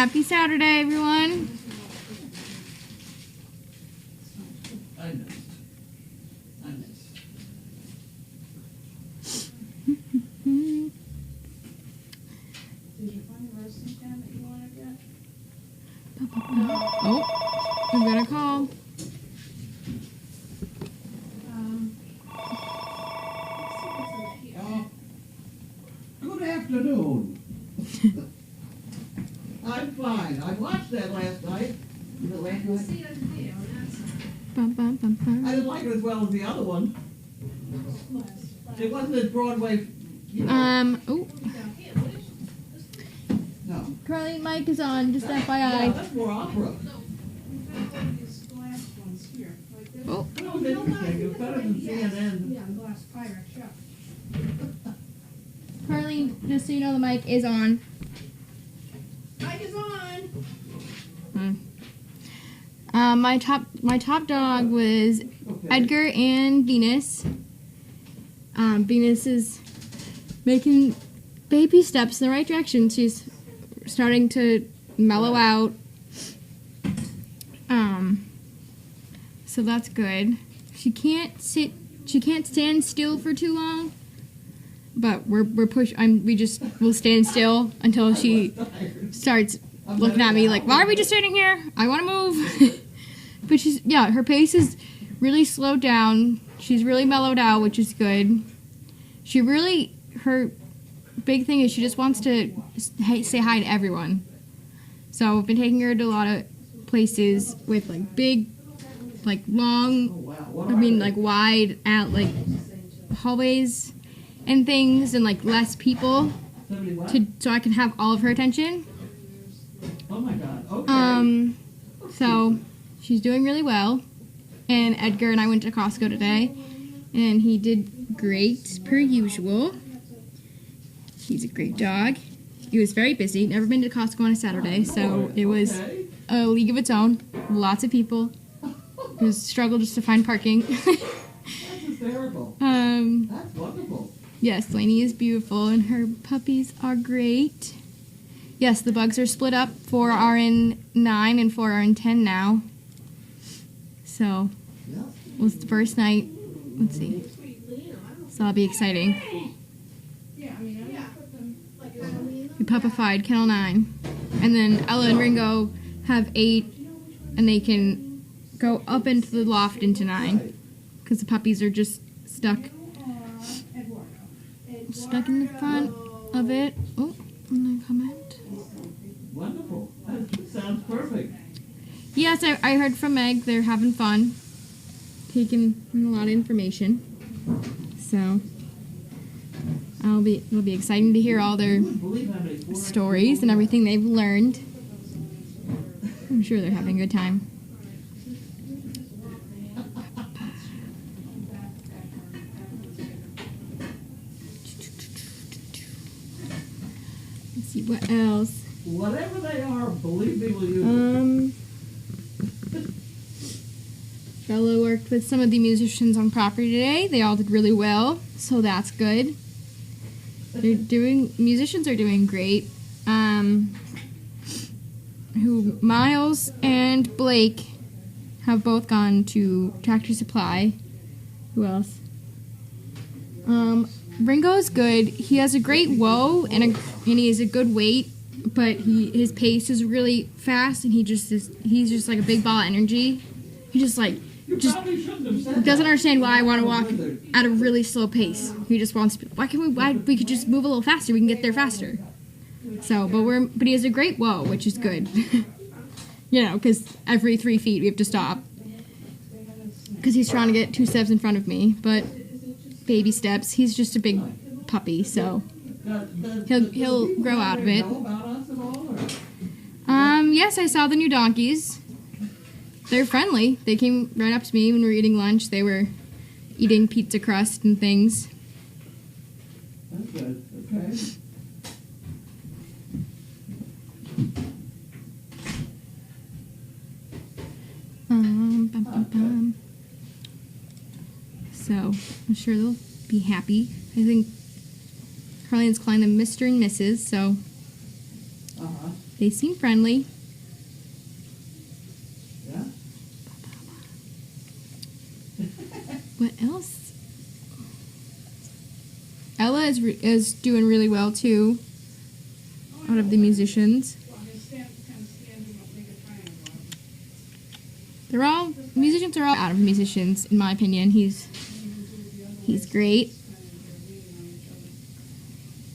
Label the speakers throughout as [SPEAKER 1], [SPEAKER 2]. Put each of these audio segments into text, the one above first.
[SPEAKER 1] Happy Saturday, everyone.
[SPEAKER 2] I missed.
[SPEAKER 3] Did you find the roasting pan that you wanted yet?
[SPEAKER 1] Oh, we've got a call.
[SPEAKER 2] Good afternoon. I'm fine. I watched that last night. Was it last night? I didn't like it as well as the other one. It wasn't as Broadway, you know.
[SPEAKER 1] Oh,
[SPEAKER 2] No.
[SPEAKER 1] Carly, mic is on, just
[SPEAKER 2] Yeah,
[SPEAKER 1] FYI.
[SPEAKER 2] that's more opera.
[SPEAKER 3] These glass ones here. Like this.
[SPEAKER 1] Oh,
[SPEAKER 2] That was interesting. It was better than CNN.
[SPEAKER 3] Yeah, the glass Pyrex, yeah.
[SPEAKER 1] Carly, just so you know, the mic is on.
[SPEAKER 3] Mic is on!
[SPEAKER 1] My top dog was
[SPEAKER 2] Okay.
[SPEAKER 1] Edgar and Venus. Venus is making baby steps in the right direction. She's starting to mellow out. So that's good. She can't stand still for too long. But we'll stand still until she starts looking at me like, why are we just sitting here? I want to move. But her pace is really slowed down. She's really mellowed out, which is good. Her big thing is she just wants to say hi to everyone. So I've been taking her to a lot of places with like big, like long, like wide out like hallways and things and like less people so I can have all of her attention.
[SPEAKER 2] Oh my God. Okay.
[SPEAKER 1] So she's doing really well. And Edgar and I went to Costco today and he did great per usual. He's a great dog. He was very busy. Never been to Costco on a Saturday, so it was a league of its own. Lots of people. It was a struggle just to find parking.
[SPEAKER 2] That's hysterical. That's wonderful.
[SPEAKER 1] Yes, Lainey is beautiful, and her puppies are great. Yes, the bugs are split up. 4 are in 9 and 4 are in 10 now. So, it was the first night. Let's see. So that'll be exciting. We puppified Kennel 9. And then Ella and Ringo have 8, and they can go up into the loft into 9. Because the puppies are just stuck in the front of it. Oh, and I comment.
[SPEAKER 2] Wonderful. That sounds perfect.
[SPEAKER 1] Yes, I heard from Meg. They're having fun. Taking in a lot of information. So it'll be exciting to hear all their stories and everything they've learned. I'm sure they're having a good time. Let's see what else.
[SPEAKER 2] Whatever they are, believe me, will use
[SPEAKER 1] Bella worked with some of the musicians on property today. They all did really well, so that's good. Musicians are doing great. Miles and Blake have both gone to Tractor Supply. Who else? Ringo's good. He has a great whoa and he has a good weight, but his pace is really fast and he's just like a big ball of energy. He just doesn't understand why I want to walk at a really slow pace. He just wants to. Why we could just move a little faster? We can get there faster. So, but he has a great whoa, which is good. Because every 3 feet we have to stop. Because he's trying to get 2 steps in front of me, but baby steps. He's just a big puppy, so he'll grow out of it. Yes, I saw the new donkeys. They're friendly. They came right up to me when we were eating lunch. They were eating pizza crust and things.
[SPEAKER 2] That's good. Okay.
[SPEAKER 1] So, I'm sure they'll be happy. I think Carlene's calling them Mr. and Mrs., so
[SPEAKER 2] Uh-huh.
[SPEAKER 1] They seem friendly.
[SPEAKER 2] Yeah?
[SPEAKER 1] What else? Ella is doing really well too. Out of the musicians, musicians are all out of musicians in my opinion. He's great.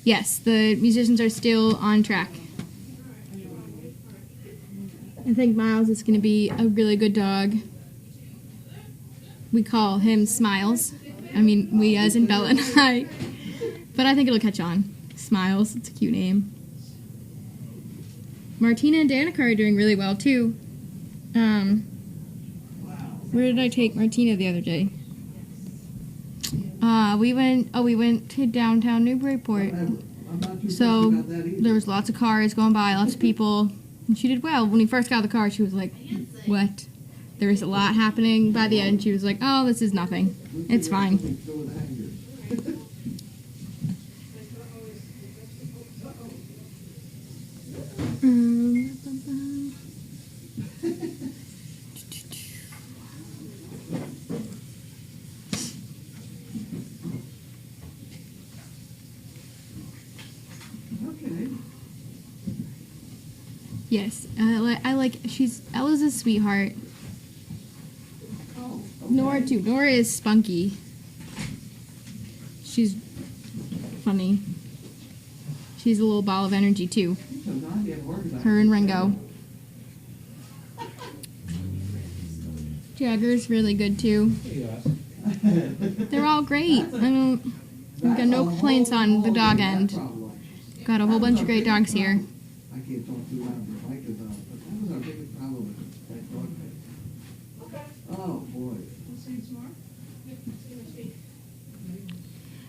[SPEAKER 1] Yes, the musicians are still on track. I think Miles is going to be a really good dog. We call him Smiles. I mean, we as in Bella and I. But I think it'll catch on. Smiles, it's a cute name. Martina and Danica are doing really well too. Where did I take Martina the other day? We went to downtown Newburyport. So there was lots of cars going by, lots of people. And she did well. When we first got out of the car, she was like, what? There was a lot happening. By the end, she was like, oh, this is nothing. It's fine. Yes, Ella's a sweetheart.
[SPEAKER 2] Oh, okay.
[SPEAKER 1] Nora too. Nora is spunky. She's funny. She's a little ball of energy too.
[SPEAKER 2] So now you have organized.
[SPEAKER 1] Her and Ringo. Jagger's really good too. They're all great. I've got no complaints on the dog end. Got a whole bunch of great dogs here.
[SPEAKER 2] I can't talk too loud, but Mike is out. But that was our biggest problem with that dog thing. Oh, boy.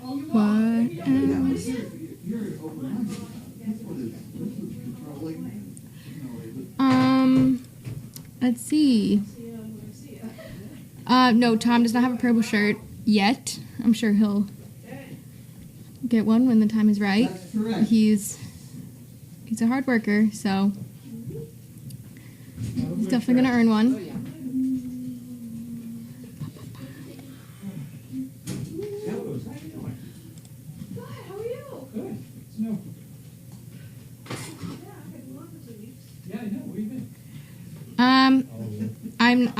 [SPEAKER 1] What
[SPEAKER 2] Yeah,
[SPEAKER 1] else?
[SPEAKER 2] but you're open-minded. This is controlling.
[SPEAKER 1] Let's see. No, Tom does not have a purple shirt yet. I'm sure he'll get one when the time is right.
[SPEAKER 2] That's correct.
[SPEAKER 1] He's a hard worker, so he's definitely gonna earn one.
[SPEAKER 4] Good. How you doing?
[SPEAKER 3] Good, how are you?
[SPEAKER 4] Good. Snow.
[SPEAKER 3] Yeah, I've been gone for 2 weeks.
[SPEAKER 4] Yeah, I know. Where you been?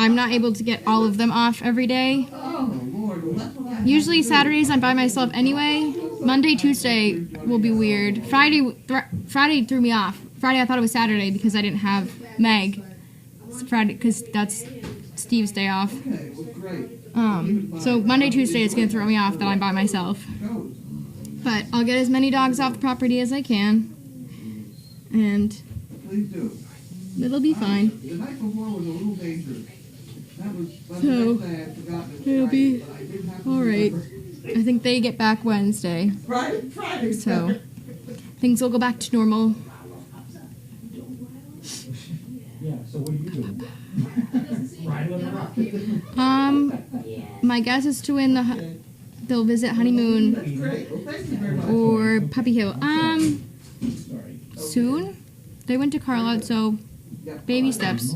[SPEAKER 1] I'm not able to get all of them off every day.
[SPEAKER 2] Oh, Lord. Well, that's what I
[SPEAKER 1] Usually Saturdays I'm by myself anyway. Monday, Tuesday will be weird. Friday threw me off. Friday I thought it was Saturday because I didn't have Meg. It's Friday because that's Steve's day off.
[SPEAKER 2] Okay, well, great.
[SPEAKER 1] So Monday, Tuesday it's gonna throw me off that I'm by myself.
[SPEAKER 2] Goes.
[SPEAKER 1] But I'll get as many dogs off the property as I can, and
[SPEAKER 2] Please do.
[SPEAKER 1] it'll be fine.
[SPEAKER 2] The night before was a little dangerous. That was
[SPEAKER 1] So,
[SPEAKER 2] the next day I had forgotten it was
[SPEAKER 1] it'll be
[SPEAKER 2] Friday, but I didn't have to
[SPEAKER 1] all right.
[SPEAKER 2] remember.
[SPEAKER 1] I think they get back Wednesday,
[SPEAKER 2] Friday.
[SPEAKER 1] so things will go back to normal.
[SPEAKER 4] Yeah, so what are you doing? Riding around.
[SPEAKER 1] My guess is to win they'll visit Honeymoon
[SPEAKER 2] That's great. Well, thank you very much.
[SPEAKER 1] or Puppy Hill.
[SPEAKER 4] Sorry.
[SPEAKER 1] Soon. They went to Carlisle, so baby steps.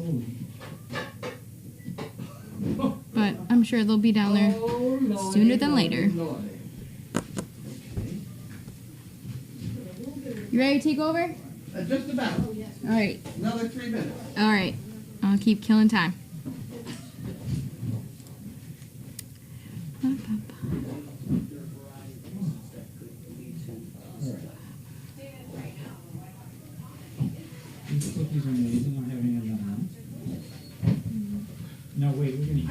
[SPEAKER 1] But I'm sure they'll be down there
[SPEAKER 2] Oh, Lordy,
[SPEAKER 1] sooner than later.
[SPEAKER 2] Lordy.
[SPEAKER 1] You ready to take over?
[SPEAKER 2] Just about.
[SPEAKER 1] All right.
[SPEAKER 2] Another 3 minutes.
[SPEAKER 1] All right. I'll keep killing time.
[SPEAKER 4] These cookies are amazing. I'm having them now. No, wait, we're gonna eat.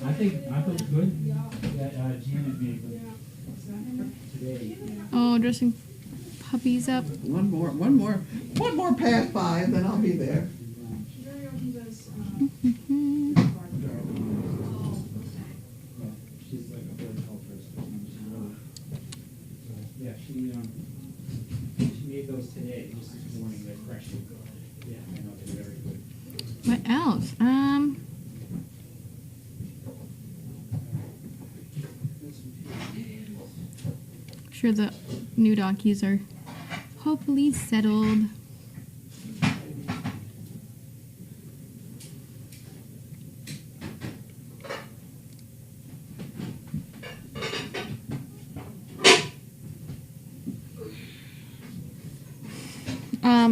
[SPEAKER 4] I think good that Janet made them today.
[SPEAKER 1] Oh, dressing puppies up.
[SPEAKER 2] One more pass by, and then I'll be there.
[SPEAKER 3] Very often does,
[SPEAKER 1] Mhm.
[SPEAKER 4] Yeah, she's like a horticulturist. She's really, yeah, she made those today, just this morning. They're fresh. Yeah, I know they're very good.
[SPEAKER 1] What else? Sure the new donkeys are call police settled.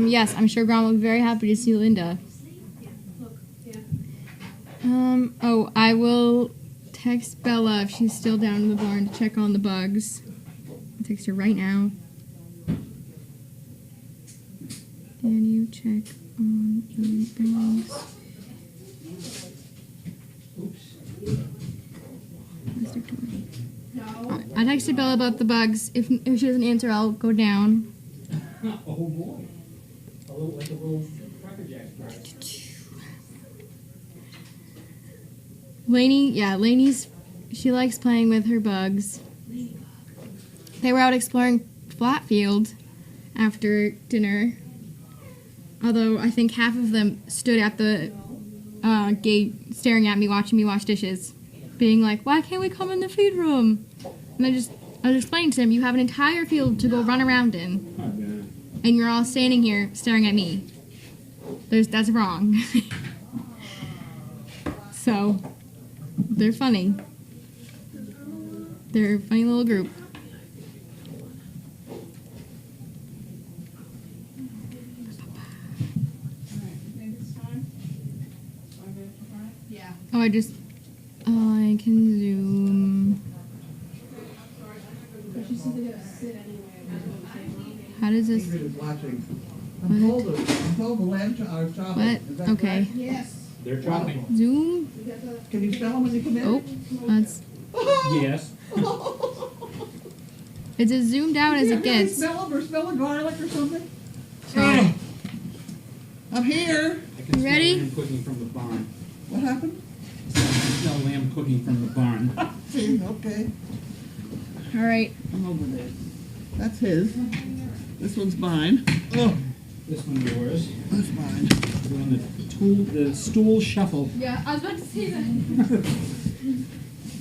[SPEAKER 1] Yes, I'm sure Grandma will be very happy to see Linda. Oh, I will text Bella if she's still down in the barn to check on the bugs. I'll text her right now. Can you check on the bugs? I texted Bella about the bugs. If she doesn't answer, I'll go down.
[SPEAKER 4] Oh boy. Like a little Cracker Jack prize.
[SPEAKER 1] Lainey's, she likes playing with her bugs. They were out exploring Flatfield after dinner. Although I think half of them stood at the gate staring at me, watching me wash dishes. Being like, why can't we come in the feed room? And I was explaining to them, you have an entire field to go run around in.
[SPEAKER 4] Oh, God.
[SPEAKER 1] And you're all standing here staring at me. That's wrong. So, they're funny. They're a funny little group.
[SPEAKER 3] Think it's time? 5 minutes to 5? Yeah.
[SPEAKER 1] Oh, I can zoom.
[SPEAKER 3] But she said they're gonna sit anyway.
[SPEAKER 1] How does this?
[SPEAKER 2] Ingrid is watching. I'm told the lamb are chopping.
[SPEAKER 1] What?
[SPEAKER 2] Is that
[SPEAKER 1] Okay.
[SPEAKER 2] correct?
[SPEAKER 3] Yes.
[SPEAKER 4] They're chopping.
[SPEAKER 1] Zoom.
[SPEAKER 2] Can you smell them when you come in?
[SPEAKER 1] Oh, that's.
[SPEAKER 4] Yes.
[SPEAKER 1] It's as zoomed out as it
[SPEAKER 2] Can you
[SPEAKER 1] gets.
[SPEAKER 2] smell them or smell the garlic or something?
[SPEAKER 1] Sorry.
[SPEAKER 2] I'm here.
[SPEAKER 4] I can
[SPEAKER 1] You ready?
[SPEAKER 4] smell lamb cooking from the barn.
[SPEAKER 2] What happened?
[SPEAKER 4] I can smell lamb cooking from the barn.
[SPEAKER 2] Okay.
[SPEAKER 1] All right.
[SPEAKER 2] I'm over there. That's his. This one's mine. Oh,
[SPEAKER 4] This one's yours.
[SPEAKER 2] that's mine.
[SPEAKER 4] Doing the stool shuffle.
[SPEAKER 1] Yeah, I was about to say that.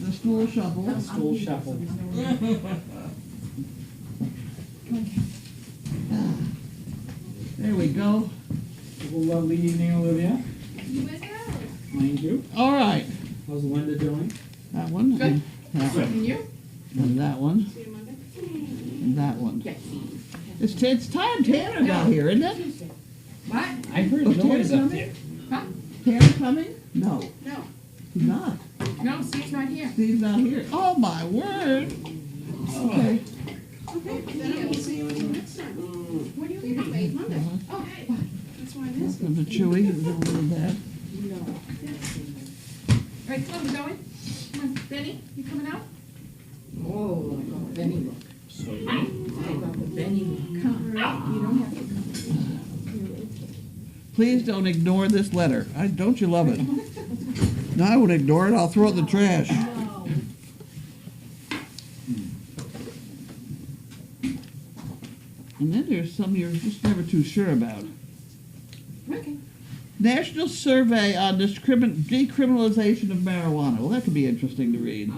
[SPEAKER 2] The stool shuffle.
[SPEAKER 4] The stool shuffle.
[SPEAKER 2] There we go.
[SPEAKER 4] Have a lovely evening, Olivia.
[SPEAKER 1] You as well.
[SPEAKER 4] Mind you.
[SPEAKER 2] All right.
[SPEAKER 4] How's Linda doing?
[SPEAKER 2] That one.
[SPEAKER 1] Good.
[SPEAKER 2] And that one.
[SPEAKER 1] And you?
[SPEAKER 2] And that one.
[SPEAKER 3] See you Monday?
[SPEAKER 2] And that one. It's time Tanner got here, isn't it?
[SPEAKER 1] What?
[SPEAKER 4] I heard
[SPEAKER 2] Oh,
[SPEAKER 4] noise
[SPEAKER 2] Tanner
[SPEAKER 4] up
[SPEAKER 2] coming?
[SPEAKER 4] there.
[SPEAKER 2] Tanner coming? No.
[SPEAKER 3] No.
[SPEAKER 2] He's not.
[SPEAKER 1] No, Steve's not here.
[SPEAKER 2] Steve's not here. Oh, my word. Okay.
[SPEAKER 3] Okay, then I will see you next time. When are you leaving? Late Monday. Oh, hey. That's why I missed it.
[SPEAKER 2] Welcome to Chewy. He's a little bad.
[SPEAKER 1] All right, come on, we're going. Come on, Benny, you coming out?
[SPEAKER 5] Oh, I got Benny look.
[SPEAKER 4] So,
[SPEAKER 5] I got the Benny look. Come, you don't have to come.
[SPEAKER 2] Please don't ignore this letter. Don't you love it? No, I would ignore it. I'll throw it in the trash.
[SPEAKER 5] No.
[SPEAKER 2] And then there's some you're just never too sure about.
[SPEAKER 1] Okay.
[SPEAKER 2] National Survey on Decriminalization of Marijuana. Well, that could be interesting to read.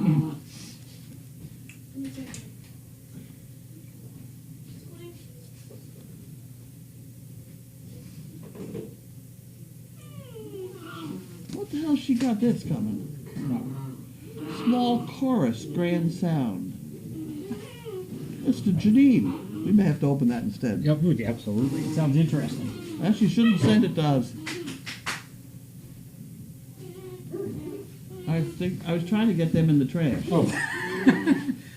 [SPEAKER 2] What the hell she got this coming? Small chorus, grand sound. Mr. Janine. We may have to open that instead.
[SPEAKER 4] Yep, absolutely. It sounds interesting.
[SPEAKER 2] Actually, shouldn't send it to us. I was trying to get them in the trash.
[SPEAKER 4] Oh.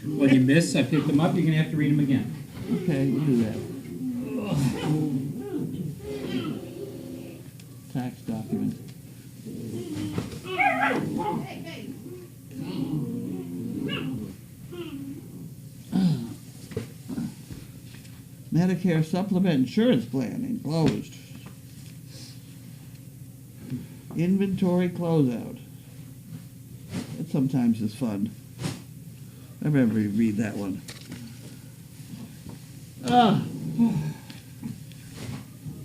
[SPEAKER 4] Well, you missed. I picked them up. You're going to have to read them again.
[SPEAKER 2] Okay, we'll do that. Tax document. Medicare supplement insurance plan enclosed. Inventory closeout. That sometimes is fun. I remember you read that one.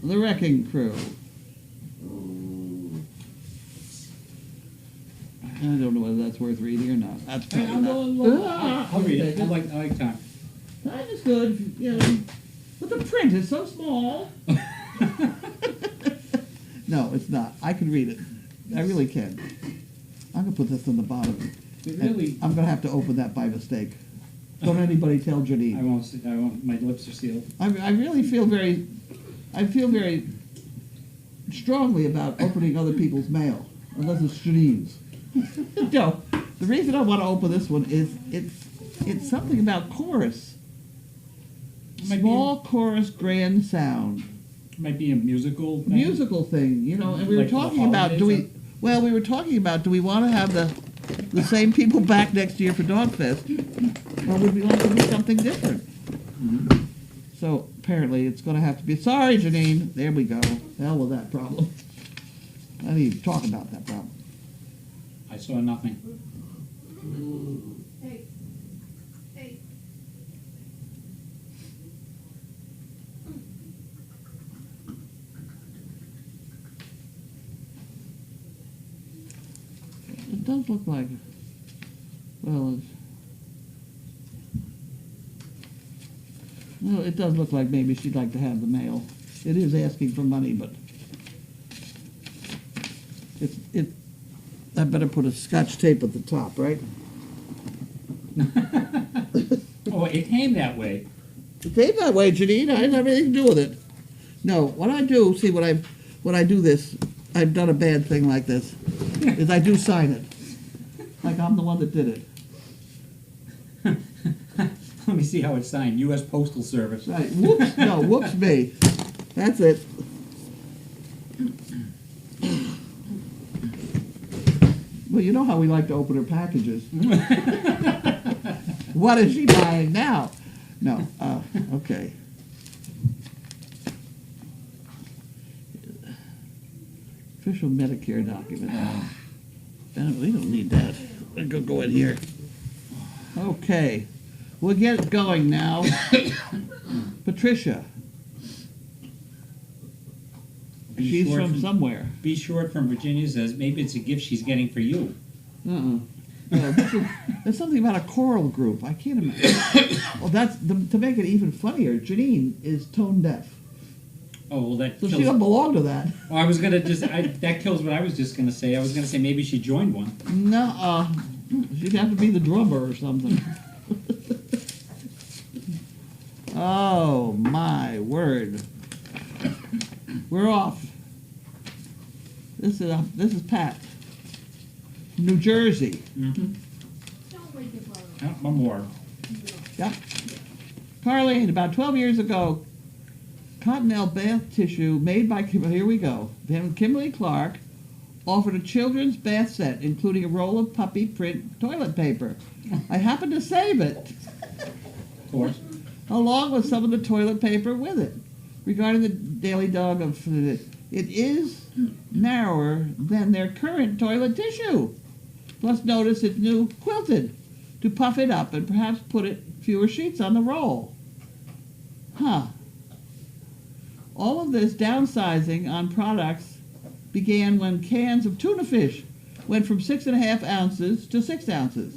[SPEAKER 2] The Wrecking Crew. I don't know whether that's worth reading or not. That's probably not.
[SPEAKER 4] I'll read it. I like time.
[SPEAKER 2] Time is good. You know, the But the print is so small. No, it's not. I can read it. I really can. I'm gonna put this on the bottom.
[SPEAKER 4] It
[SPEAKER 2] And
[SPEAKER 4] really,
[SPEAKER 2] I'm gonna have to open that by mistake. Don't anybody tell
[SPEAKER 4] I
[SPEAKER 2] Janine.
[SPEAKER 4] won't, my lips are sealed.
[SPEAKER 2] I really feel very, I feel very strongly about opening other people's mail, unless it's Janine's. No, the reason I want to open this one is it's something about chorus. Small chorus, grand sound.
[SPEAKER 4] Might be a musical thing.
[SPEAKER 2] Musical thing, you know, and we were
[SPEAKER 4] Like for the
[SPEAKER 2] talking about,
[SPEAKER 4] holidays,
[SPEAKER 2] we were talking about, do we want to have the same people back next year for Dogfest, or would we like to do something different?
[SPEAKER 4] Mhm.
[SPEAKER 2] So apparently it's going to have to be, sorry Janine, there we go, hell with that problem. I didn't even talk about that problem.
[SPEAKER 4] I saw nothing.
[SPEAKER 3] Hey, hey.
[SPEAKER 2] It does look like, well, no, it does look like maybe she'd like to have the mail. It is asking for money, but I better put a scotch tape at the top, right?
[SPEAKER 4] Oh, it came that way.
[SPEAKER 2] It came that way, Janine. I didn't have anything to do with it. No, what I do, see, when I do this, I've done a bad thing like this, is I do sign it. Like I'm the one that did it.
[SPEAKER 4] Let me see how it's signed. U.S. Postal Service.
[SPEAKER 2] Right, whoops, no, whoops me. That's it. Well, you know how we like to open her packages. What is she buying now? No, okay. Official Medicare document. We don't need that. We'll go in here. Okay, we'll get it going now. Patricia.
[SPEAKER 4] B
[SPEAKER 2] She's
[SPEAKER 4] short
[SPEAKER 2] from somewhere.
[SPEAKER 4] B short from Virginia says maybe it's a gift she's getting for you.
[SPEAKER 2] No, there's something about a choral group. I can't imagine. Well, to make it even funnier. Janine is tone deaf,
[SPEAKER 4] Oh well, that
[SPEAKER 2] so
[SPEAKER 4] kills.
[SPEAKER 2] she doesn't belong to that.
[SPEAKER 4] Oh, I was gonna that kills what I was just gonna say. I was gonna say maybe she joined one.
[SPEAKER 2] No, she'd have to be the drummer or something. Oh my word! We're off. This is Pat, from New Jersey.
[SPEAKER 4] Mm-hmm.
[SPEAKER 3] Don't wake your brother.
[SPEAKER 4] Oh, one more.
[SPEAKER 2] Yep. Carlene, about 12 years ago, Cottonelle bath tissue made by, here we go, Kimberly Clark offered a children's bath set, including a roll of puppy print toilet paper. I happened to save it,
[SPEAKER 4] Of course.
[SPEAKER 2] along with some of the toilet paper with it. Regarding the Daily Dog of it is narrower than their current toilet tissue. Plus notice it's new quilted to puff it up and perhaps put it fewer sheets on the roll. Huh. All of this downsizing on products began when cans of tuna fish went from 6.5 ounces to 6 ounces.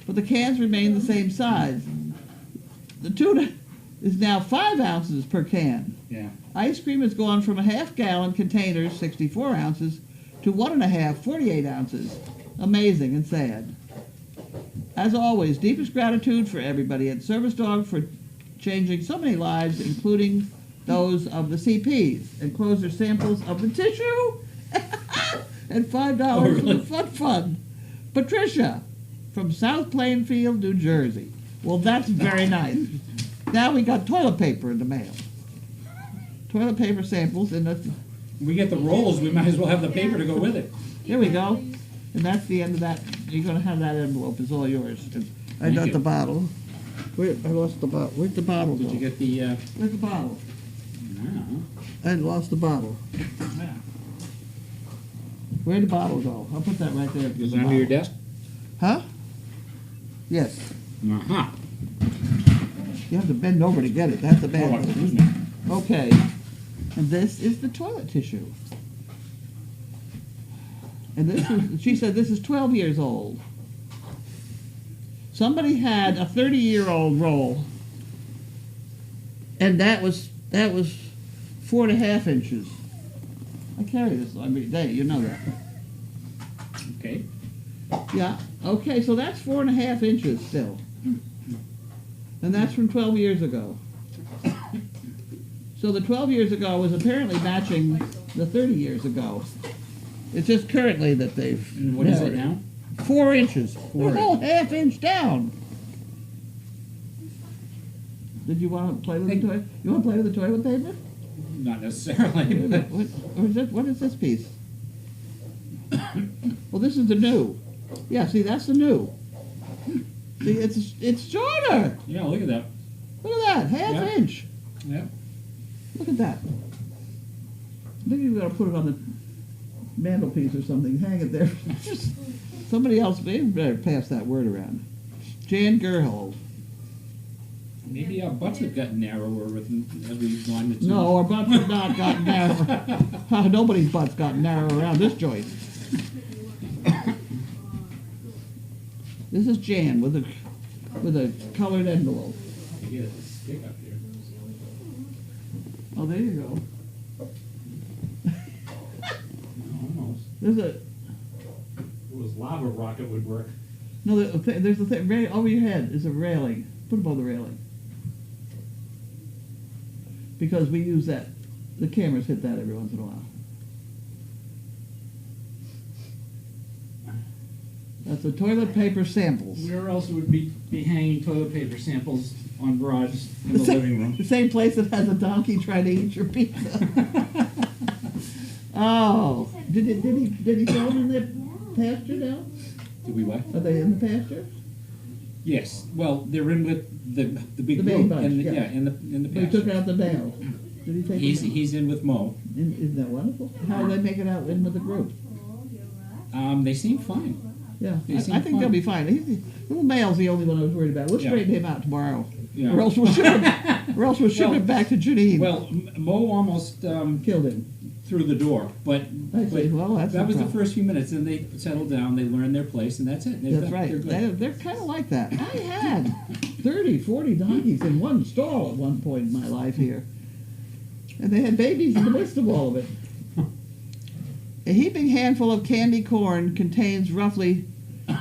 [SPEAKER 2] But the cans remain the same size. The tuna is now 5 ounces per can.
[SPEAKER 4] Yeah.
[SPEAKER 2] Ice cream has gone from a half-gallon containers, 64 ounces, to 1.5, 48 ounces. Amazing and sad. As always, deepest gratitude for everybody at Service Dog for changing so many lives, including those of the CPs. Enclosed are samples of the tissue and $5 for the Fun Fund. Patricia from South Plainfield, New Jersey. Well, that's very nice. Now we got toilet paper in the mail. Toilet paper samples, and
[SPEAKER 4] We get the rolls. We might as well have the paper to go with it.
[SPEAKER 2] here we go. And that's the end of that. You're going to have that envelope. It's all yours. I
[SPEAKER 4] Thank
[SPEAKER 2] got
[SPEAKER 4] you.
[SPEAKER 2] the bottle. I lost the bottle. Where'd the bottle go?
[SPEAKER 4] Did you get the?
[SPEAKER 2] Where's the bottle?
[SPEAKER 4] No.
[SPEAKER 2] I lost the bottle.
[SPEAKER 4] Yeah.
[SPEAKER 2] Where'd the bottle go? I'll put that right there. if
[SPEAKER 4] Is
[SPEAKER 2] there's
[SPEAKER 4] it
[SPEAKER 2] a
[SPEAKER 4] under your
[SPEAKER 2] bottle.
[SPEAKER 4] desk?
[SPEAKER 2] Huh? Yes.
[SPEAKER 4] Uh-huh.
[SPEAKER 2] You have to bend over to get it. That's the
[SPEAKER 4] Oh,
[SPEAKER 2] bad
[SPEAKER 4] excuse
[SPEAKER 2] thing.
[SPEAKER 4] me.
[SPEAKER 2] Okay. And this is the toilet tissue. And this is, she said this is 12 years old. Somebody had a 30-year-old roll And that was 4.5 inches. I carry this every day, you know that.
[SPEAKER 4] Okay.
[SPEAKER 2] Yeah, okay, so that's 4.5 inches still. And that's from 12 years ago. So the 12 years ago was apparently matching the 30 years ago. It's just currently that they've...
[SPEAKER 4] And what is it now?
[SPEAKER 2] 4 inches.
[SPEAKER 4] 4
[SPEAKER 2] They're a whole half inch down. Did you want to play with the toy? You want to play with the toilet paper?
[SPEAKER 4] Not necessarily. But
[SPEAKER 2] What is this piece? Well, this is the new. Yeah, see, that's the new. See, it's shorter.
[SPEAKER 4] yeah, look at that.
[SPEAKER 2] Look at that, half
[SPEAKER 4] Yeah.
[SPEAKER 2] inch.
[SPEAKER 4] Yeah.
[SPEAKER 2] Look at that. I think you've got to put it on the mantelpiece or something. Hang it there. Somebody else better pass that word around. Jan Gerhold.
[SPEAKER 4] Maybe our butts have gotten narrower with as we've gone into.
[SPEAKER 2] No, our butts have not gotten narrow. Nobody's butt's gotten narrow around this joint. This is Jan with a colored envelope.
[SPEAKER 4] You get a stick up here.
[SPEAKER 2] Oh, there you go.
[SPEAKER 4] Almost.
[SPEAKER 2] There's a
[SPEAKER 4] It was lava rocket would work.
[SPEAKER 2] no. There's a thing right over your head is a railing. Put above the railing because we use that. The cameras hit that every once in a while. That's the toilet paper samples.
[SPEAKER 4] Where else would we be hanging toilet paper samples on rods in the living room?
[SPEAKER 2] The same place that has a donkey trying to eat your pizza. Oh, did he throw them in the pasture now?
[SPEAKER 4] Did we what?
[SPEAKER 2] Are they in the pasture?
[SPEAKER 4] Yes. Well, they're in with the big
[SPEAKER 2] The big
[SPEAKER 4] group
[SPEAKER 2] bunch,
[SPEAKER 4] and the,
[SPEAKER 2] yeah.
[SPEAKER 4] yeah, in the
[SPEAKER 2] He took
[SPEAKER 4] pasture.
[SPEAKER 2] out the bale. Did he take
[SPEAKER 4] He's
[SPEAKER 2] them out?
[SPEAKER 4] he's in with Mo.
[SPEAKER 2] Isn't that wonderful? How do they make it out in with the group?
[SPEAKER 4] They seem fine.
[SPEAKER 2] Yeah,
[SPEAKER 4] They
[SPEAKER 2] I
[SPEAKER 4] seem
[SPEAKER 2] think they'll
[SPEAKER 4] fine.
[SPEAKER 2] be fine. Little Male's the only one I was worried about. We'll
[SPEAKER 4] Yeah.
[SPEAKER 2] straighten him out tomorrow.
[SPEAKER 4] Yeah.
[SPEAKER 2] Or else we'll ship him, or else we'll ship
[SPEAKER 4] Well-
[SPEAKER 2] him back to Janine.
[SPEAKER 4] Well, Mo almost
[SPEAKER 2] Killed him.
[SPEAKER 4] through the door, but,
[SPEAKER 2] I see. Well, that's
[SPEAKER 4] that
[SPEAKER 2] no
[SPEAKER 4] was the
[SPEAKER 2] problem.
[SPEAKER 4] first few minutes, and they settled down, they learned their place, and that's it.
[SPEAKER 2] That's right.
[SPEAKER 4] They're good.
[SPEAKER 2] They're kind of like that. I had 30, 40 donkeys in one stall at one point in my life here. And they had babies in the midst of all of it. A heaping handful of candy corn contains roughly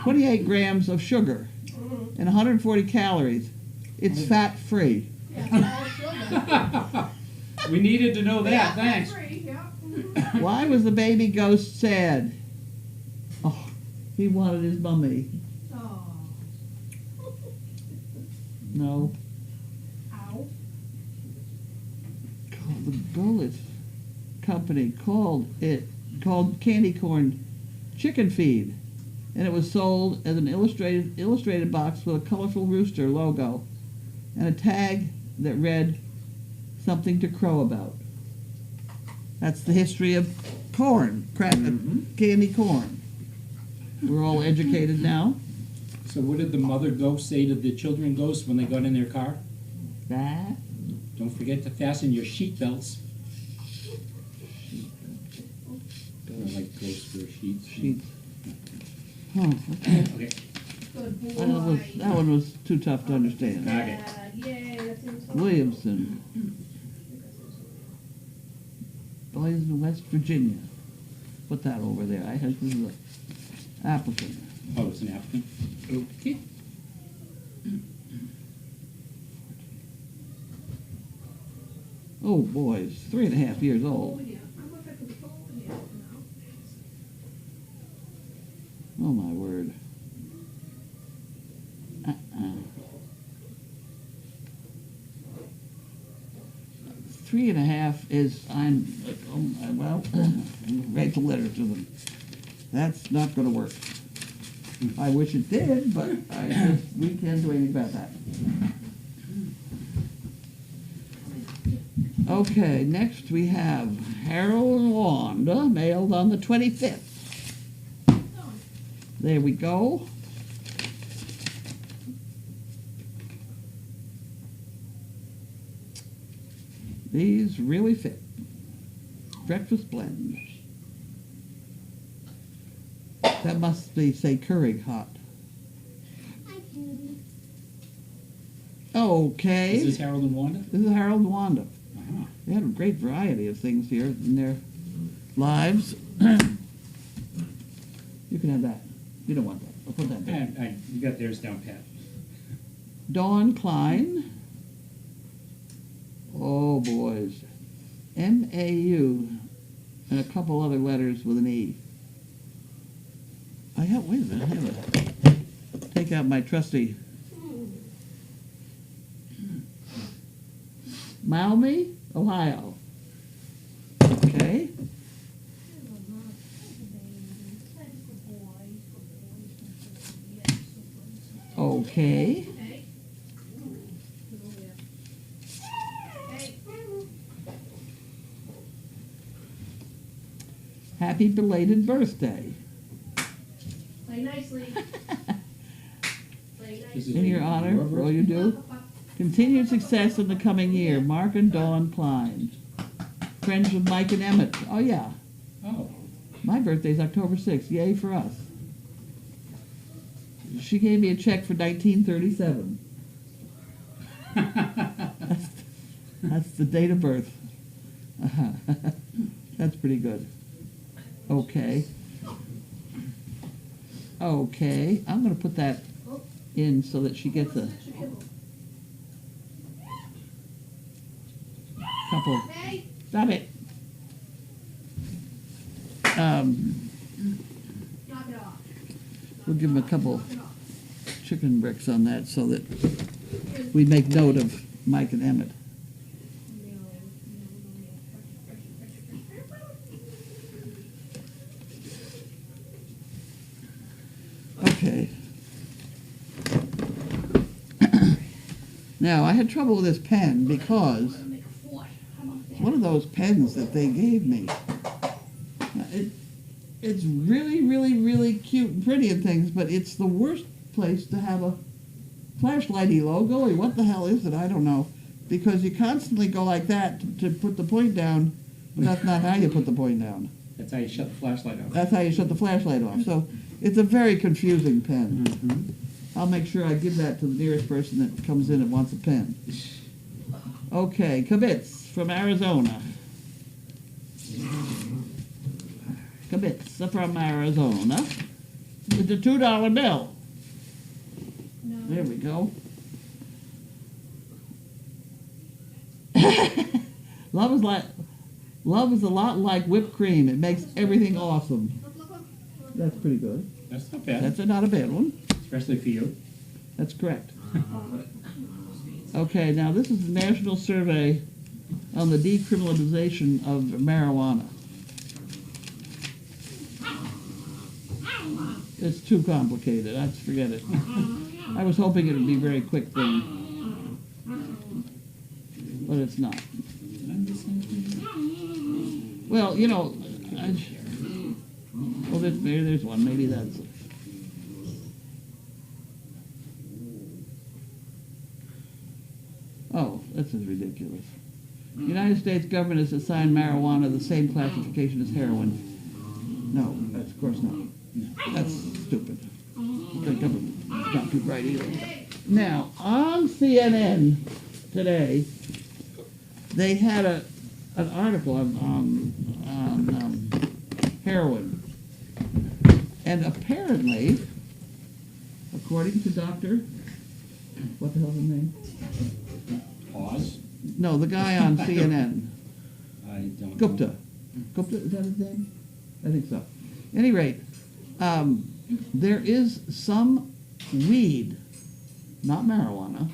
[SPEAKER 2] 28 grams of sugar and 140 calories. It's fat-free.
[SPEAKER 4] We needed to know that, thanks.
[SPEAKER 2] Why was the baby ghost sad? Oh, he wanted his mummy. No. The Bullet Company called candy corn chicken feed, and it was sold as an illustrated box with a colorful rooster logo and a tag that read something to crow about. That's the history of corn, candy corn. We're all educated now.
[SPEAKER 4] So what did the mother ghost say to the children ghosts when they got in their car?
[SPEAKER 2] That
[SPEAKER 4] Don't forget to fasten your seat belts. They're like ghosts wear sheets.
[SPEAKER 2] sheets. Oh, okay.
[SPEAKER 4] Okay.
[SPEAKER 2] That one was too tough to understand.
[SPEAKER 4] Okay.
[SPEAKER 2] Williamson, Boys, West Virginia. Put that over there. I had this is an applicant.
[SPEAKER 4] Oh, it's an applicant? Okay.
[SPEAKER 2] Oh boys, 3.5 years old. Oh my word. 3.5 is well, write the letter to them. That's not going to work. I wish it did, but we can't do anything about that. Okay, next we have Harold and Wanda, mailed on the 25th. There we go. These really fit. Breakfast blends. That must be, say, Keurig hot. Okay.
[SPEAKER 4] Is this Harold and Wanda?
[SPEAKER 2] This is Harold and Wanda.
[SPEAKER 4] Uh-huh.
[SPEAKER 2] They had a great variety of things here in their lives. You can have that. You don't want that. I'll put that there.
[SPEAKER 4] You got theirs down pat.
[SPEAKER 2] Dawn Klein. Oh, boys. M-A-U and a couple other letters with an E. Wait a minute. I have to take out my trusty Maumee, Ohio. Okay. Okay. Happy belated birthday.
[SPEAKER 3] Play nicely. Play
[SPEAKER 4] This
[SPEAKER 3] nicely.
[SPEAKER 2] In your honor, for all you do. Continued success in the coming year. Mark and Dawn Klein. Friends with Mike and Emmett. Oh, yeah.
[SPEAKER 4] Oh.
[SPEAKER 2] My birthday's October 6th. Yay for us. She gave me a check for 1937. That's the date of birth. That's pretty good. Okay. Okay. I'm going to put that in so that she gets a couple.
[SPEAKER 3] Hey,
[SPEAKER 2] Stop it.
[SPEAKER 3] knock it off.
[SPEAKER 2] We'll give him a couple
[SPEAKER 3] Knock it off.
[SPEAKER 2] chicken bricks on that so that we make note of Mike and Emmett. Okay. Now, I had trouble with this pen because
[SPEAKER 3] Make a fort. How about
[SPEAKER 2] it's
[SPEAKER 3] that?
[SPEAKER 2] one of those pens that they gave me. It's really, really, really cute and pretty and things, but it's the worst place to have a flashlighty logo, or what the hell is it? I don't know. Because you constantly go like that to put the point down, but that's not how you put the point down.
[SPEAKER 4] That's how you shut the flashlight off.
[SPEAKER 2] That's how you shut the flashlight off. So it's a very confusing pen.
[SPEAKER 4] Mm-hmm.
[SPEAKER 2] I'll make sure I give that to the nearest person that comes in and wants a pen. Okay, Kibitz from Arizona. Kibitz from Arizona. With the $2 bill. There we go. Love is a lot like whipped cream. It makes everything awesome. That's pretty good.
[SPEAKER 4] That's not bad.
[SPEAKER 2] That's not a bad one.
[SPEAKER 4] Especially for you.
[SPEAKER 2] That's correct. Okay, now this is the National Survey on the Decriminalization of Marijuana. It's too complicated. Let's forget it. I was hoping it would be a very quick thing, but it's not. Well, you know, well, there's one. Maybe that's it. Oh, this is ridiculous. The United States government has assigned marijuana the same classification as heroin. No, that's of course not. That's stupid. The government's not too bright either. Now, on CNN today, they had an article on heroin. And apparently, according to Dr. What the hell's his name?
[SPEAKER 4] Pause.
[SPEAKER 2] No, the guy on CNN.
[SPEAKER 4] I don't
[SPEAKER 2] Gupta.
[SPEAKER 4] know.
[SPEAKER 2] Gupta, is that his name? I think so. At any rate, there is some weed, not marijuana,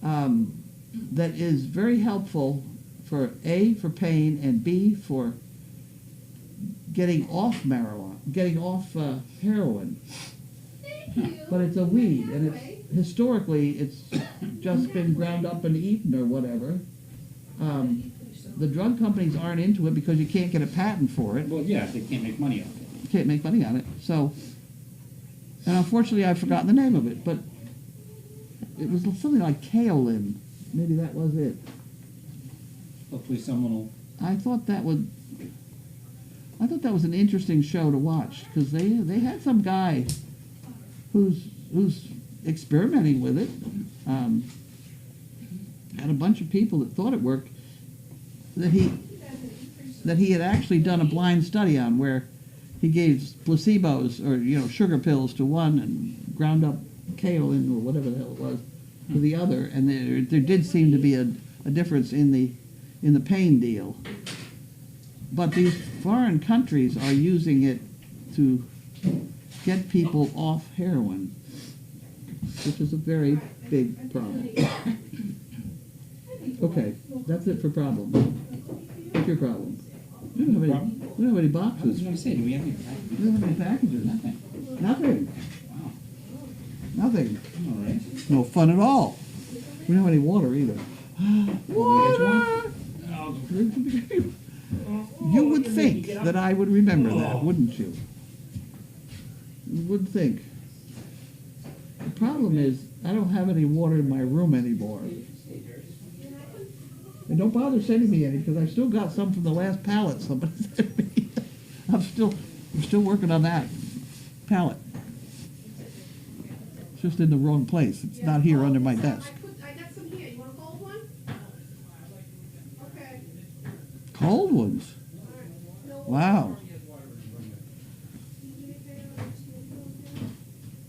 [SPEAKER 2] that is very helpful for A, for pain, and B, for getting off marijuana, getting off heroin. But it's a weed, and it's historically it's just been ground up and eaten or whatever. The drug companies aren't into it because you can't get a patent for it.
[SPEAKER 4] Well, yeah, they can't make money off it.
[SPEAKER 2] You can't make money on it. So, and unfortunately, I've forgotten the name of it, but it was something like kaolin. Maybe that was it.
[SPEAKER 4] Hopefully someone will...
[SPEAKER 2] I thought that was an interesting show to watch because they had some guy who's experimenting with it. had a bunch of people that thought it worked, that he had actually done a blind study on, where he gave placebos or sugar pills to one and ground up kale in, or whatever the hell it was, to the other, and there did seem to be a difference in the pain deal. But these foreign countries are using it to get people off heroin, which is a very big problem. Okay, that's it for problems. What's your problem? We don't have any
[SPEAKER 4] I was
[SPEAKER 2] boxes.
[SPEAKER 4] going to say, do we have any?
[SPEAKER 2] We don't have any packages.
[SPEAKER 4] Nothing.
[SPEAKER 2] Nothing.
[SPEAKER 4] Wow.
[SPEAKER 2] Nothing.
[SPEAKER 4] All right.
[SPEAKER 2] No fun at all. We don't have any water either. Water! You would think that I would remember that, wouldn't you? You would think. The problem is, I don't have any water in my room anymore. And don't bother sending me any, because I still got some from the last pallet somebody sent me. I'm still working on that pallet. It's just in the wrong place. It's not here under my desk.
[SPEAKER 3] I got some here. You want a cold one? Okay.
[SPEAKER 2] Cold ones? Wow.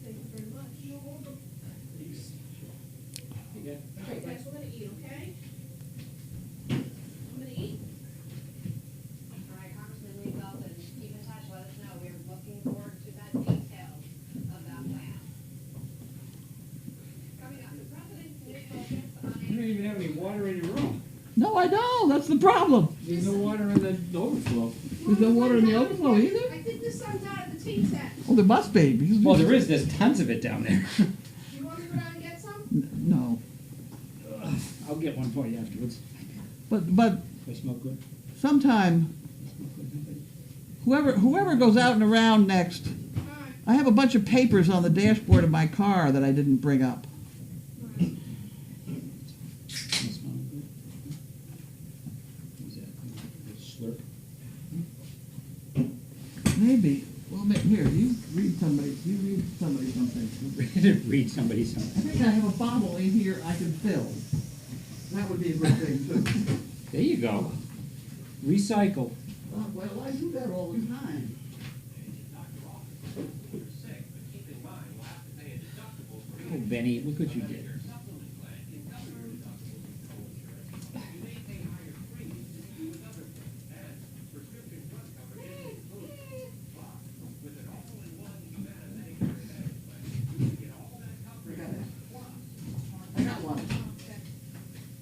[SPEAKER 3] Thank you very much. Okay, guys, we're gonna eat, okay? I'm gonna eat.
[SPEAKER 6] All right, Congressman Lee Belton, keep in touch, let us know. We're looking forward to that detail of that plan. Coming up, the president's new focus on.
[SPEAKER 4] You don't even have any water in your room.
[SPEAKER 2] No, I don't. That's the problem.
[SPEAKER 4] There's no water in the overflow.
[SPEAKER 2] There's no water in the overflow either?
[SPEAKER 3] I think the sun's out of the tea set.
[SPEAKER 2] Well, there must be, because
[SPEAKER 4] Well, there is. There's tons of it down there.
[SPEAKER 3] You want me to go down and get some?
[SPEAKER 2] No.
[SPEAKER 4] I'll get one for you afterwards.
[SPEAKER 2] But
[SPEAKER 4] They smell good.
[SPEAKER 2] sometime, whoever goes out and around next,
[SPEAKER 3] All right.
[SPEAKER 2] I have a bunch of papers on the dashboard of my car that I didn't bring up.
[SPEAKER 4] They smell good. Is that slurp?
[SPEAKER 2] Maybe. Well, here, you read somebody something.
[SPEAKER 4] Read somebody
[SPEAKER 2] I
[SPEAKER 4] something.
[SPEAKER 2] think I have a bottle in here I can fill. That would be a good thing, too.
[SPEAKER 4] There you go. Recycle.
[SPEAKER 2] Well, I do that all the time.
[SPEAKER 4] Oh, Benny, look what you did.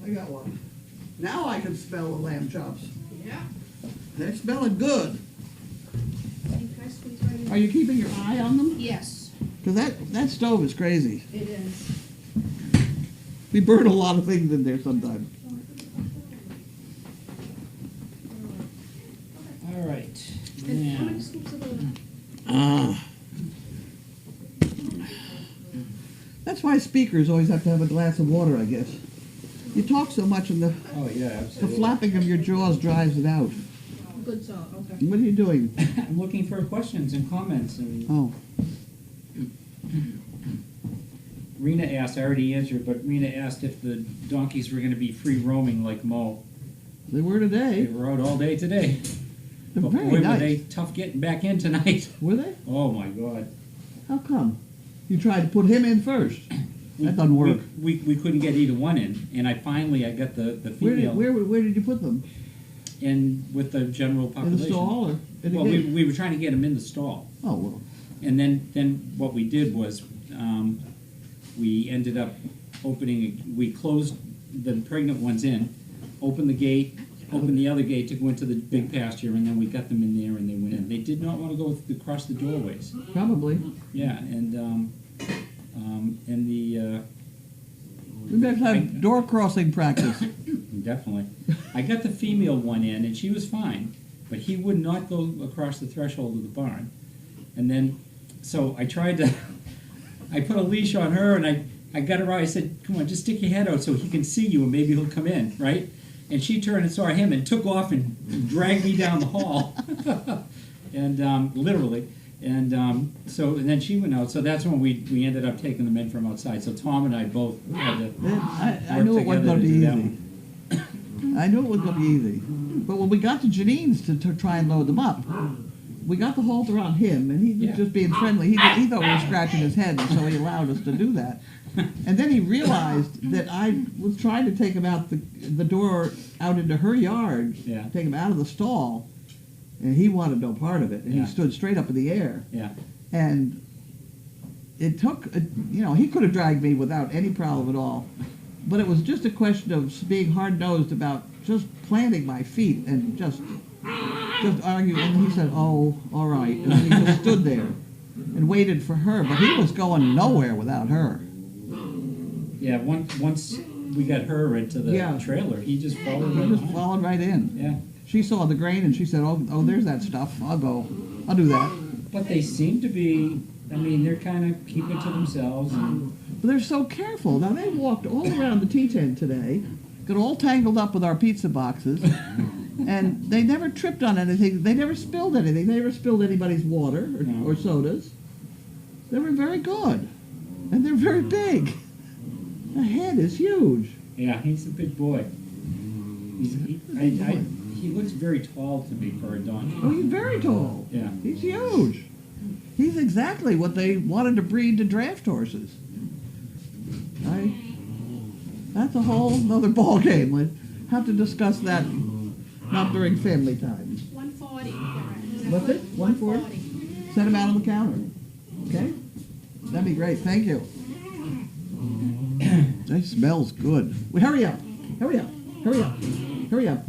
[SPEAKER 2] I got one. Now I can smell the lamb chops.
[SPEAKER 3] Yeah.
[SPEAKER 2] They're smelling good.
[SPEAKER 3] Can I squeeze right in?
[SPEAKER 2] Are you keeping your eye on them?
[SPEAKER 3] Yes,
[SPEAKER 2] Because that stove is crazy.
[SPEAKER 3] it is.
[SPEAKER 2] We burn a lot of things in there sometimes.
[SPEAKER 4] All right.
[SPEAKER 3] And how
[SPEAKER 4] Now,
[SPEAKER 3] many scoops of the?
[SPEAKER 2] Ah. That's why speakers always have to have a glass of water, I guess. You talk so much and the
[SPEAKER 4] oh yeah, absolutely.
[SPEAKER 2] flapping of your jaws drives it out.
[SPEAKER 3] Good salt, okay.
[SPEAKER 2] What are you doing?
[SPEAKER 4] I'm looking for questions and comments, and
[SPEAKER 2] Oh,
[SPEAKER 4] Rena asked, I already answered, but Rena asked if the donkeys were going to be free roaming like Mo.
[SPEAKER 2] they were
[SPEAKER 4] They
[SPEAKER 2] today.
[SPEAKER 4] were out all day today.
[SPEAKER 2] They're
[SPEAKER 4] But
[SPEAKER 2] very
[SPEAKER 4] boy, were
[SPEAKER 2] nice.
[SPEAKER 4] they tough getting back in tonight.
[SPEAKER 2] Were they?
[SPEAKER 4] Oh my God.
[SPEAKER 2] How come? You tried to put him in first. That doesn't work.
[SPEAKER 4] We couldn't get either one in, and I got the
[SPEAKER 2] Where
[SPEAKER 4] female
[SPEAKER 2] did you put them?
[SPEAKER 4] in with the general population.
[SPEAKER 2] In the stall or in the
[SPEAKER 4] Well,
[SPEAKER 2] gate?
[SPEAKER 4] we were trying to get them in the stall.
[SPEAKER 2] Oh, well.
[SPEAKER 4] And then what we did was, we ended up we closed the pregnant ones in, opened the gate, opened the other gate to go into the big pasture, and then we got them in there and they went in. They did not want to go across the doorways.
[SPEAKER 2] Probably.
[SPEAKER 4] Yeah, and the,
[SPEAKER 2] We better have door crossing practice.
[SPEAKER 4] definitely. I got the female one in and she was fine, but he would not go across the threshold of the barn. And then, so I tried to, I put a leash on her and I got her out. I said, come on, just stick your head out so he can see you and maybe he'll come in, right? And she turned and saw him and took off and dragged me down the hall. And literally. And and then she went out. So that's when we ended up taking them in from outside. So Tom and I both had to
[SPEAKER 2] I
[SPEAKER 4] work
[SPEAKER 2] knew it wasn't
[SPEAKER 4] together
[SPEAKER 2] going to
[SPEAKER 4] to
[SPEAKER 2] be
[SPEAKER 4] do that
[SPEAKER 2] easy.
[SPEAKER 4] one.
[SPEAKER 2] I knew it was going to be easy. But when we got to Janine's to try and load them up, we got the halter on him, and he was
[SPEAKER 4] Yeah.
[SPEAKER 2] just being friendly. He thought we were scratching his head, and so he allowed us to do that. And then he realized that I was trying to take him out the door out into her yard,
[SPEAKER 4] Yeah.
[SPEAKER 2] take him out of the stall, and he wanted no part of it. And
[SPEAKER 4] Yeah.
[SPEAKER 2] he stood straight up in the air.
[SPEAKER 4] Yeah.
[SPEAKER 2] And it took, he could have dragged me without any problem at all. But it was just a question of being hard-nosed about just planting my feet and just arguing. And he said, "Oh, all right." And then he just stood there and waited for her. But he was going nowhere without her.
[SPEAKER 4] Yeah, once we got her into the
[SPEAKER 2] Yeah.
[SPEAKER 4] trailer, he just followed
[SPEAKER 2] He
[SPEAKER 4] right
[SPEAKER 2] just
[SPEAKER 4] on.
[SPEAKER 2] followed right in.
[SPEAKER 4] Yeah.
[SPEAKER 2] She saw the grain and she said, "Oh, there's that stuff. I'll go. I'll do that."
[SPEAKER 4] But they seem to be, they're kind of keeping to themselves. And
[SPEAKER 2] But they're so careful. Now, they walked all around the tea tent today, got all tangled up with our pizza boxes, and they never tripped on anything. They never spilled anything. They never spilled anybody's water
[SPEAKER 4] No.
[SPEAKER 2] or sodas. They were very good. And they're very big. The head is huge.
[SPEAKER 4] yeah, he's a big boy. He looks very tall to me for a donkey.
[SPEAKER 2] Oh, he's very tall.
[SPEAKER 4] Yeah.
[SPEAKER 2] He's huge. He's exactly what they wanted to breed to draft horses. That's a whole other ball game. We'll have to discuss that not during family time.
[SPEAKER 3] 140.
[SPEAKER 2] What's it? 140? Set him out on the counter. Okay? That'd be great. Thank you. That smells good. Well, hurry up. Hurry up. Hurry up. Hurry up.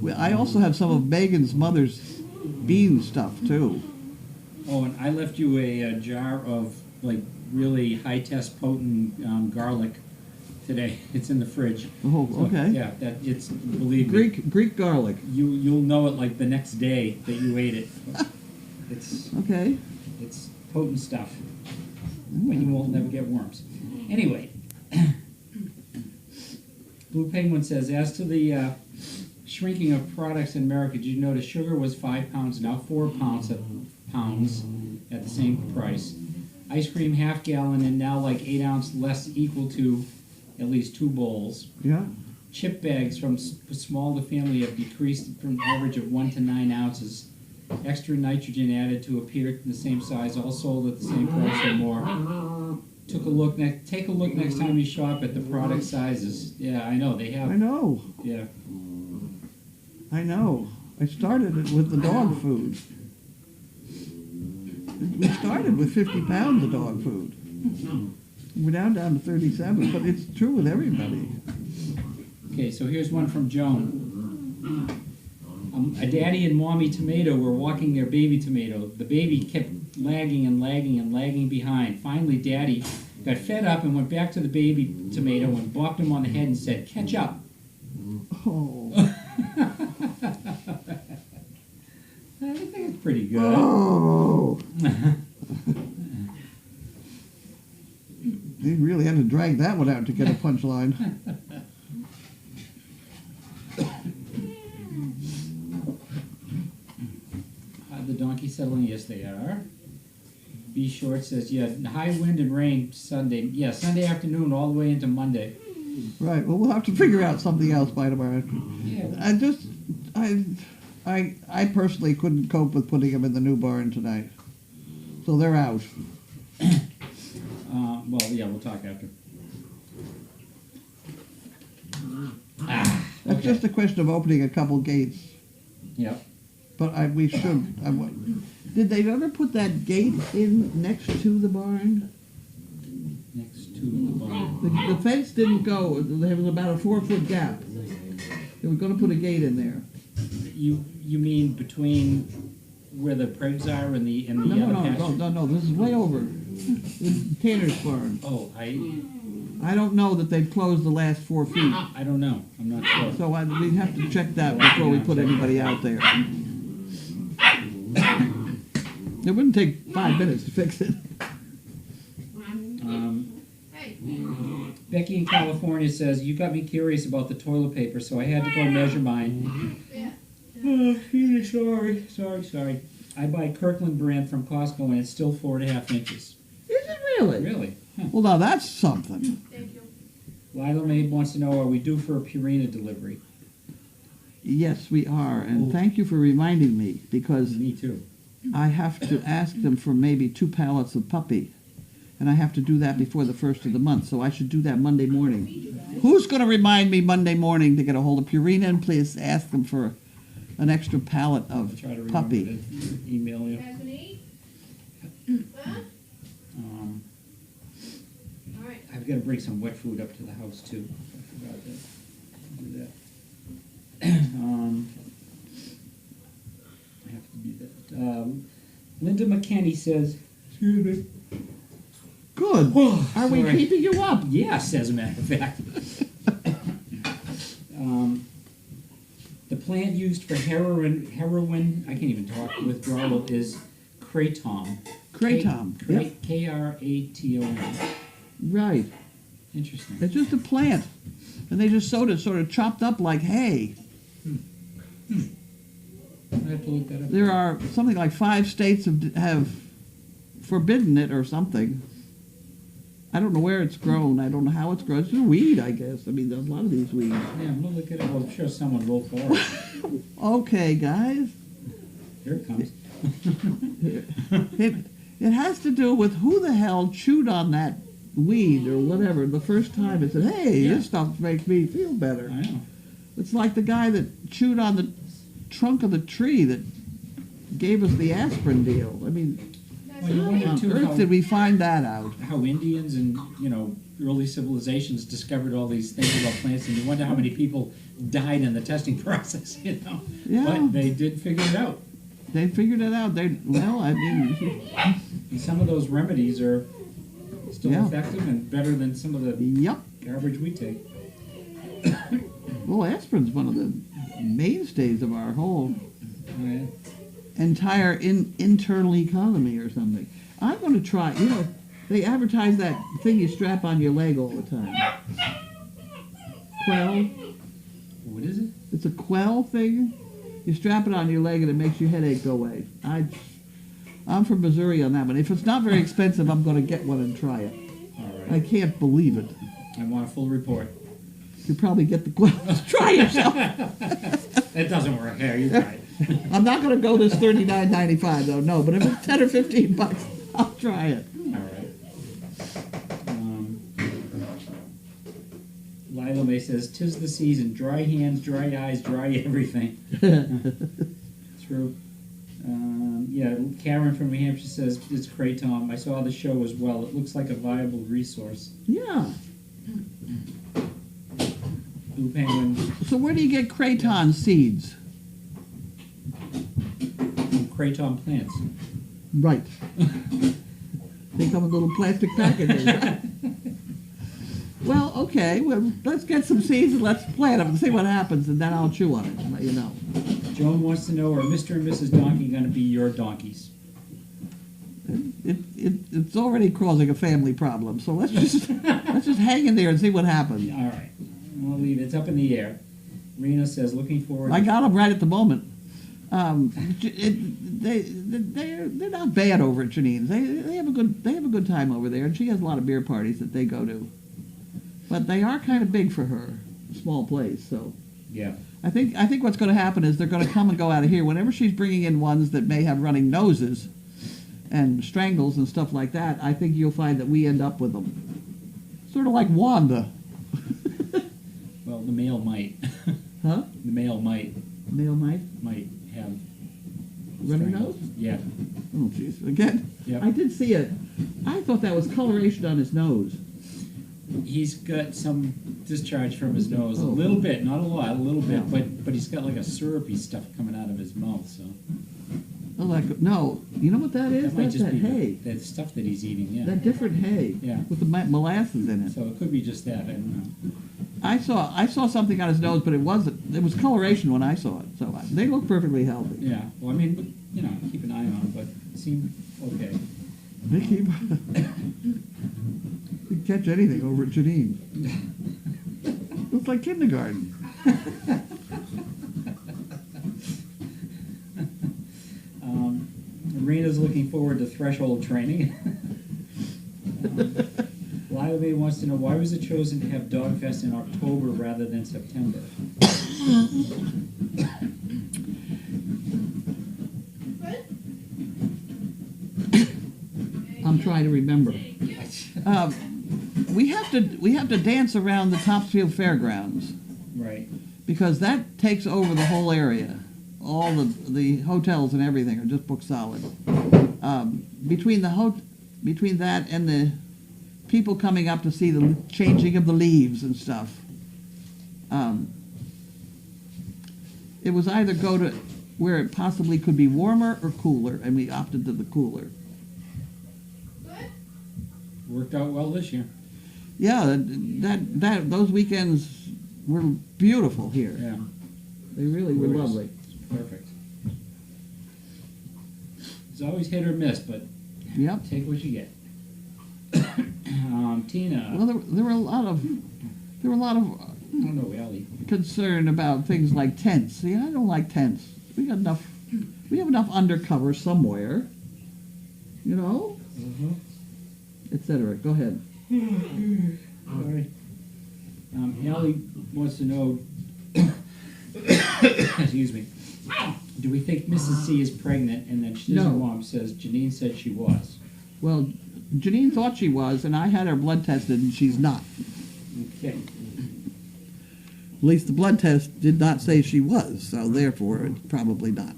[SPEAKER 2] Well, I also have some of Megan's mother's bean stuff, too.
[SPEAKER 4] Oh, and I left you a jar of really high test potent garlic today. It's in the fridge.
[SPEAKER 2] Oh,
[SPEAKER 4] So,
[SPEAKER 2] okay.
[SPEAKER 4] Yeah, believe me,
[SPEAKER 2] Greek garlic.
[SPEAKER 4] you'll know it the next day that you ate it.
[SPEAKER 2] Okay.
[SPEAKER 4] It's potent stuff. But you won't never get worms. Anyway, Blue Penguin says, as to the shrinking of products in America, did you notice sugar was 5 pounds, now 4 pounds at the same price? Ice cream half gallon and now 8 ounce less, equal to at least 2 bowls.
[SPEAKER 2] Yeah.
[SPEAKER 4] Chip bags from small to family have decreased from an average of 1 to 9 ounces. Extra nitrogen added to appear in the same size, all sold at the same price or more. Take a look next time you shop at the product sizes. Yeah, I know they have.
[SPEAKER 2] I know.
[SPEAKER 4] Yeah.
[SPEAKER 2] I know. I started it with the dog food. We started with 50 pounds of dog food. We're now down to 37, but it's true with everybody.
[SPEAKER 4] Okay, so here's one from Joan. A daddy and mommy tomato were walking their baby tomato. The baby kept lagging and lagging and lagging behind. Finally, daddy got fed up and went back to the baby tomato and bopped him on the head and said, "Catch up."
[SPEAKER 2] Oh.
[SPEAKER 4] I think it's pretty good.
[SPEAKER 2] Oh. They really had to drag that one out to get a punchline.
[SPEAKER 4] The donkey settling? Yes, they are. B. Short says, yeah, high wind and rain Sunday. Yeah, Sunday afternoon all the way into Monday.
[SPEAKER 2] Right. Well, we'll have to figure out something else by tomorrow.
[SPEAKER 4] Yeah.
[SPEAKER 2] I personally couldn't cope with putting them in the new barn tonight, so they're out.
[SPEAKER 4] Well, yeah, we'll talk after.
[SPEAKER 2] That's
[SPEAKER 4] Okay.
[SPEAKER 2] just a question of opening a couple gates.
[SPEAKER 4] Yep.
[SPEAKER 2] But we should. Did they ever put that gate in next to the barn?
[SPEAKER 4] Next to the barn.
[SPEAKER 2] The fence didn't go. There was about a 4-foot gap. They were going to put a gate in there.
[SPEAKER 4] You mean between where the pregs are and the other pasture?
[SPEAKER 2] No. This is way over. In Tanner's barn.
[SPEAKER 4] Oh,
[SPEAKER 2] I don't know that they've closed the last 4 feet.
[SPEAKER 4] I don't know. I'm not sure.
[SPEAKER 2] So we'd have to check that before we put anybody out there. It wouldn't take 5 minutes to fix it.
[SPEAKER 4] Becky in California says, you got me curious about the toilet paper, so I had to go measure mine. Sorry. I buy Kirkland brand from Costco and it's still 4.5 inches.
[SPEAKER 2] Is it really?
[SPEAKER 4] Really? Huh.
[SPEAKER 2] Well, now that's something.
[SPEAKER 3] Thank you.
[SPEAKER 4] Lila Maid wants to know, are we due for a Purina delivery?
[SPEAKER 2] Yes, we are, and
[SPEAKER 4] Oh.
[SPEAKER 2] thank you for reminding me, because
[SPEAKER 4] Me too.
[SPEAKER 2] I have to ask them for maybe 2 pallets of puppy, and I have to do that before the 1st of the month, so I should do that Monday morning. Who's going to remind me Monday morning to get a hold of Purina, and please ask them for an extra pallet
[SPEAKER 4] I'll
[SPEAKER 2] of
[SPEAKER 4] try to remember
[SPEAKER 2] puppy?
[SPEAKER 4] to email you.
[SPEAKER 3] Guys gonna eat? Huh?
[SPEAKER 4] Um,
[SPEAKER 3] All right.
[SPEAKER 4] I've got to bring some wet food up to the house too. I forgot to do that. I have to do that. Linda McKenney says, excuse me.
[SPEAKER 2] Good. Are we
[SPEAKER 4] Sorry.
[SPEAKER 2] keeping you up?
[SPEAKER 4] Yes, as a matter of fact. The plant used for heroin, I can't even talk, withdrawal is kratom.
[SPEAKER 2] Kratom, yep.
[SPEAKER 4] K-R-A-T-O-M.
[SPEAKER 2] Right.
[SPEAKER 4] Interesting.
[SPEAKER 2] It's just a plant, and they just sort of chopped up like hay.
[SPEAKER 4] I have to look that up.
[SPEAKER 2] There are something like 5 states have forbidden it or something. I don't know where it's grown. I don't know how it's grown. It's a weed, I guess. I mean, there's a lot of these weeds.
[SPEAKER 4] Yeah, I'm gonna look at it. Well, I'm sure someone will for it.
[SPEAKER 2] Okay, guys.
[SPEAKER 4] Here it comes.
[SPEAKER 2] It has to do with who the hell chewed on that weed or whatever the first time and said, hey,
[SPEAKER 4] Yeah.
[SPEAKER 2] this stuff makes me feel better.
[SPEAKER 4] I know.
[SPEAKER 2] It's like the guy that chewed on the trunk of the tree that gave us the aspirin deal. I mean,
[SPEAKER 4] Well, you
[SPEAKER 2] how
[SPEAKER 4] wonder
[SPEAKER 2] on
[SPEAKER 4] too
[SPEAKER 2] earth did we find that out?
[SPEAKER 4] how Indians and early civilizations discovered all these things about plants, and you wonder how many people died in the testing process.
[SPEAKER 2] Yeah.
[SPEAKER 4] But they did figure it out.
[SPEAKER 2] They figured it out. I mean,
[SPEAKER 4] And some of those remedies are still
[SPEAKER 2] Yeah.
[SPEAKER 4] effective and better than some of the
[SPEAKER 2] yep.
[SPEAKER 4] garbage we take.
[SPEAKER 2] Well, aspirin's one of the mainstays of our whole
[SPEAKER 4] Right.
[SPEAKER 2] entire internal economy or something. I'm going to try, they advertise that thing you strap on your leg all the time. Quell.
[SPEAKER 4] What is it?
[SPEAKER 2] It's a Quell thing. You strap it on your leg and it makes your headache go away. I'm from Missouri on that one. If it's not very expensive, I'm going to get one and try it.
[SPEAKER 4] All
[SPEAKER 2] I
[SPEAKER 4] right.
[SPEAKER 2] can't believe it.
[SPEAKER 4] I want a full report.
[SPEAKER 2] You probably get the Quell. Try yourself.
[SPEAKER 4] It doesn't work. Here, you try it.
[SPEAKER 2] I'm not going to go this $39.95 though. No, but if it's 10 or 15 bucks, I'll try it.
[SPEAKER 4] All right. Lila May says, "'Tis the season. Dry hands, dry eyes, dry everything." True. Yeah, Karen from New Hampshire says it's Kratom. I saw the show as well. It looks like a viable resource.
[SPEAKER 2] Yeah.
[SPEAKER 4] Blue Penguin
[SPEAKER 2] So where do you get Kraton seeds?
[SPEAKER 4] from Kratom plants.
[SPEAKER 2] Right. They come in little plastic packages. Well, okay. Well, let's get some seeds and let's plant them and see what happens, and then I'll chew on it and let you know.
[SPEAKER 4] Joan wants to know, are Mr. and Mrs. Donkey going to be your donkeys?
[SPEAKER 2] It's already causing a family problem, so let's just hang in there and see what happens.
[SPEAKER 4] All right. I'll leave it. It's up in the air. Rena says, looking forward.
[SPEAKER 2] I got them right at the moment. They're not bad over at Janine's. They have a good time over there, and she has a lot of beer parties that they go to. But they are kind of big for her, a small place. So
[SPEAKER 4] Yeah.
[SPEAKER 2] I think what's going to happen is they're going to come and go out of here whenever she's bringing in ones that may have running noses and strangles and stuff like that. I think you'll find that we end up with them, sort of like Wanda.
[SPEAKER 4] Well, the male might.
[SPEAKER 2] Huh?
[SPEAKER 4] The male might
[SPEAKER 2] Male might
[SPEAKER 4] have
[SPEAKER 2] running
[SPEAKER 4] strangles.
[SPEAKER 2] nose.
[SPEAKER 4] Yeah.
[SPEAKER 2] Oh, jeez. Again,
[SPEAKER 4] Yep.
[SPEAKER 2] I did see it. I thought that was coloration on his nose.
[SPEAKER 4] He's got some discharge from his nose, a
[SPEAKER 2] Oh.
[SPEAKER 4] little bit, not a lot, a little bit,
[SPEAKER 2] Yeah.
[SPEAKER 4] but he's got like a syrupy stuff coming out of his mouth. So
[SPEAKER 2] Oh, like no. You know what that is?
[SPEAKER 4] that might
[SPEAKER 2] That's
[SPEAKER 4] just
[SPEAKER 2] that
[SPEAKER 4] be
[SPEAKER 2] hay.
[SPEAKER 4] the stuff that he's eating. Yeah.
[SPEAKER 2] That different hay.
[SPEAKER 4] Yeah.
[SPEAKER 2] With the molasses in it.
[SPEAKER 4] So it could be just that. I don't know.
[SPEAKER 2] I saw something on his nose, but it was coloration when I saw it. So they look perfectly healthy.
[SPEAKER 4] Yeah. Well, I mean, keep an eye on him, but it seemed okay.
[SPEAKER 2] They keep you catch anything over at Janine. Looks like kindergarten.
[SPEAKER 4] Sabrina's looking forward to threshold training. Lila wants to know, why was it chosen to have Dogfest in October rather than September?
[SPEAKER 2] I'm trying to remember. We have to dance around the Topsfield Fairgrounds
[SPEAKER 4] Right.
[SPEAKER 2] because that takes over the whole area. All the hotels and everything are just booked solid. Between that and the people coming up to see the changing of the leaves and stuff, it was either go to where it possibly could be warmer or cooler, and we opted to the cooler.
[SPEAKER 4] Worked out well this year.
[SPEAKER 2] Yeah, those weekends were beautiful here.
[SPEAKER 4] Yeah.
[SPEAKER 2] They really were
[SPEAKER 4] Gorgeous.
[SPEAKER 2] lovely.
[SPEAKER 4] Perfect. It's always hit or miss, but
[SPEAKER 2] Yep.
[SPEAKER 4] take what you get. Tina.
[SPEAKER 2] Well, there were a lot of
[SPEAKER 4] I don't know, Ellie.
[SPEAKER 2] concern about things like tents. See, I don't like tents. We have enough undercover somewhere, you know, etc. Go ahead.
[SPEAKER 4] Sorry. Ellie wants to know, excuse me, do we think Mrs. C is pregnant? And then Schnizzy
[SPEAKER 2] No.
[SPEAKER 4] Mom says Janine said she was.
[SPEAKER 2] Well, Janine thought she was, and I had her blood tested, and she's not.
[SPEAKER 4] Okay.
[SPEAKER 2] At least the blood test did not say she was, so therefore it's probably not.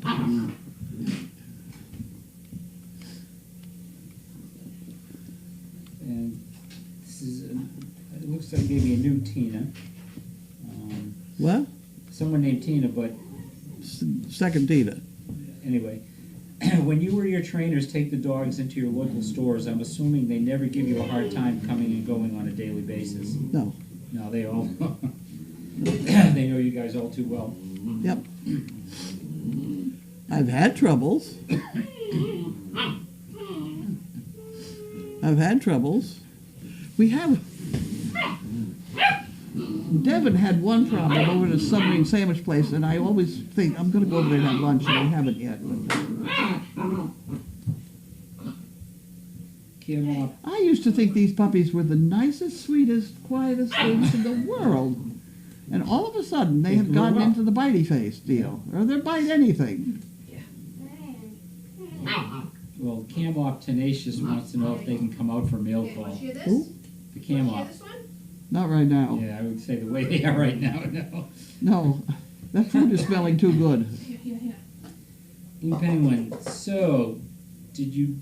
[SPEAKER 4] And this is, it looks like maybe a new Tina.
[SPEAKER 2] What?
[SPEAKER 4] Someone named Tina, but
[SPEAKER 2] Second Tina.
[SPEAKER 4] anyway. When you or your trainers take the dogs into your local stores, I'm assuming they never give you a hard time coming and going on a daily basis.
[SPEAKER 2] No.
[SPEAKER 4] No, they all, they know you guys all too well.
[SPEAKER 2] Yep. I've had troubles. We have. Devin had one problem over at a submarine sandwich place, and I always think I'm going to go over there and have lunch, and I haven't yet.
[SPEAKER 4] Kim,
[SPEAKER 2] I used to think these puppies were the nicest, sweetest, quietest things in the world. And all of a sudden, they have
[SPEAKER 4] grew
[SPEAKER 2] gotten
[SPEAKER 4] up.
[SPEAKER 2] into the bitey face deal. Or they'll bite anything.
[SPEAKER 4] well, Camop Tenacious wants to know if they can come out for mail
[SPEAKER 3] Okay,
[SPEAKER 4] call.
[SPEAKER 3] want to hear this?
[SPEAKER 2] Who?
[SPEAKER 4] The
[SPEAKER 3] Want to hear
[SPEAKER 4] Camop.
[SPEAKER 3] this one?
[SPEAKER 2] Not right now.
[SPEAKER 4] Yeah, I would say the way they are right now, no.
[SPEAKER 2] No, that food is smelling too good.
[SPEAKER 3] Here.
[SPEAKER 4] Blue Penguin, so, did you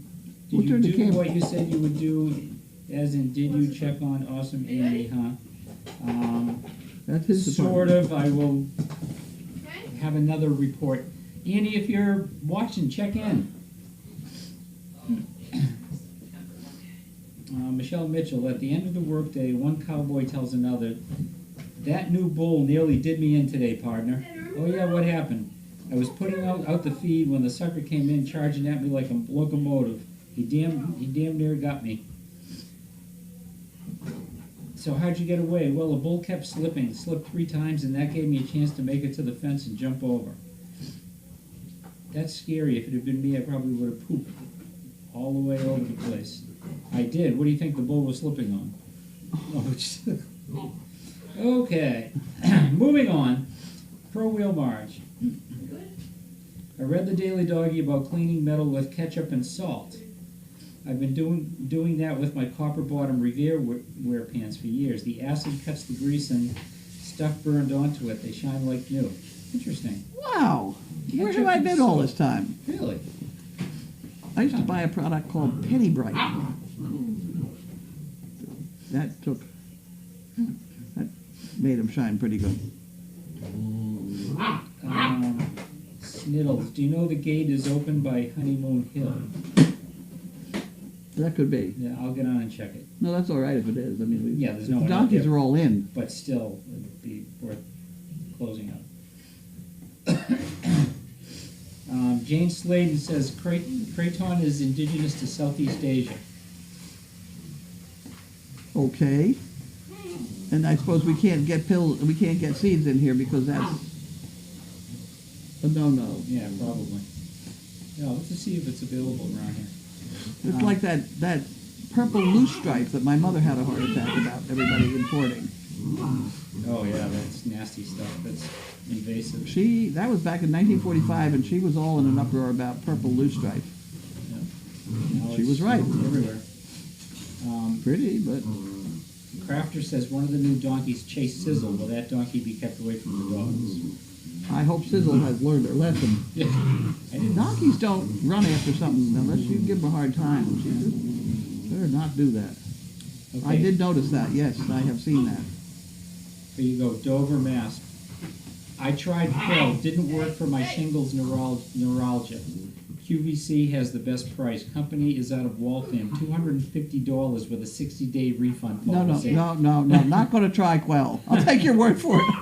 [SPEAKER 2] We'll turn the
[SPEAKER 4] do
[SPEAKER 2] camera.
[SPEAKER 4] what you said you would do, as in, did you check on Awesome Andy, huh?
[SPEAKER 2] That's his
[SPEAKER 4] Sort
[SPEAKER 2] department.
[SPEAKER 4] of, I will
[SPEAKER 3] Okay.
[SPEAKER 4] have another report. Andy, if you're watching, check in. Michelle Mitchell, at the end of the workday, one cowboy tells another, that new bull nearly did me in today, partner. Oh yeah, what happened? I was putting out the feed when the sucker came in charging at me like a locomotive. He damn near got me. So how'd you get away? Well, the bull kept slipping, slipped 3 times, and that gave me a chance to make it to the fence and jump over. That's scary. If it had been me, I probably would have pooped all the way over the place. I did. What do you think the bull was slipping on? Oh, okay. Moving on. Pro Wheel Marge. I read the Daily Doggy about cleaning metal with ketchup and salt. I've been doing that with my copper bottom Revere wear pants for years. The acid cuts the grease and stuff burned onto it. They shine like new. Interesting.
[SPEAKER 2] Wow. Where have I been all this time?
[SPEAKER 4] Really?
[SPEAKER 2] I used to buy a product called Penny Bright. That made them shine pretty good.
[SPEAKER 4] Sniddles, do you know the gate is open by Honeymoon Hill?
[SPEAKER 2] That could be.
[SPEAKER 4] Yeah, I'll get on and check it.
[SPEAKER 2] No, that's all right if it is. I mean,
[SPEAKER 4] Yeah, there's no
[SPEAKER 2] the
[SPEAKER 4] one out
[SPEAKER 2] donkeys
[SPEAKER 4] there.
[SPEAKER 2] are all in.
[SPEAKER 4] But still, it'd be worth closing up. Jane Sladen says Kraton is indigenous to Southeast Asia.
[SPEAKER 2] Okay. And I suppose we can't get seeds in here because that's a no-no.
[SPEAKER 4] Yeah, probably. Yeah, let's just see if it's available around here.
[SPEAKER 2] It's like that purple loose stripe that my mother had a heart attack about everybody importing.
[SPEAKER 4] Oh yeah, that's nasty stuff. That's invasive.
[SPEAKER 2] That was back in 1945, and she was all in an uproar about purple loose stripe.
[SPEAKER 4] Now
[SPEAKER 2] She
[SPEAKER 4] it's
[SPEAKER 2] was right.
[SPEAKER 4] Everywhere.
[SPEAKER 2] Pretty, but
[SPEAKER 4] Crafter says one of the new donkeys chased Sizzle. Will that donkey be kept away from the dogs?
[SPEAKER 2] I hope Sizzle has learned her lesson.
[SPEAKER 4] Yeah. I didn't.
[SPEAKER 2] Donkeys don't run after something unless you give them a hard time. She just better not do that.
[SPEAKER 4] Okay.
[SPEAKER 2] I did notice that, yes, I have seen that.
[SPEAKER 4] Here you go, Dover, Mass. I tried Quell, didn't work for my shingles neuralgia. QVC has the best price. Company is out of Waltham, $250 with a 60-day refund
[SPEAKER 2] No,
[SPEAKER 4] policy.
[SPEAKER 2] not going to try Quell. I'll take your word for it.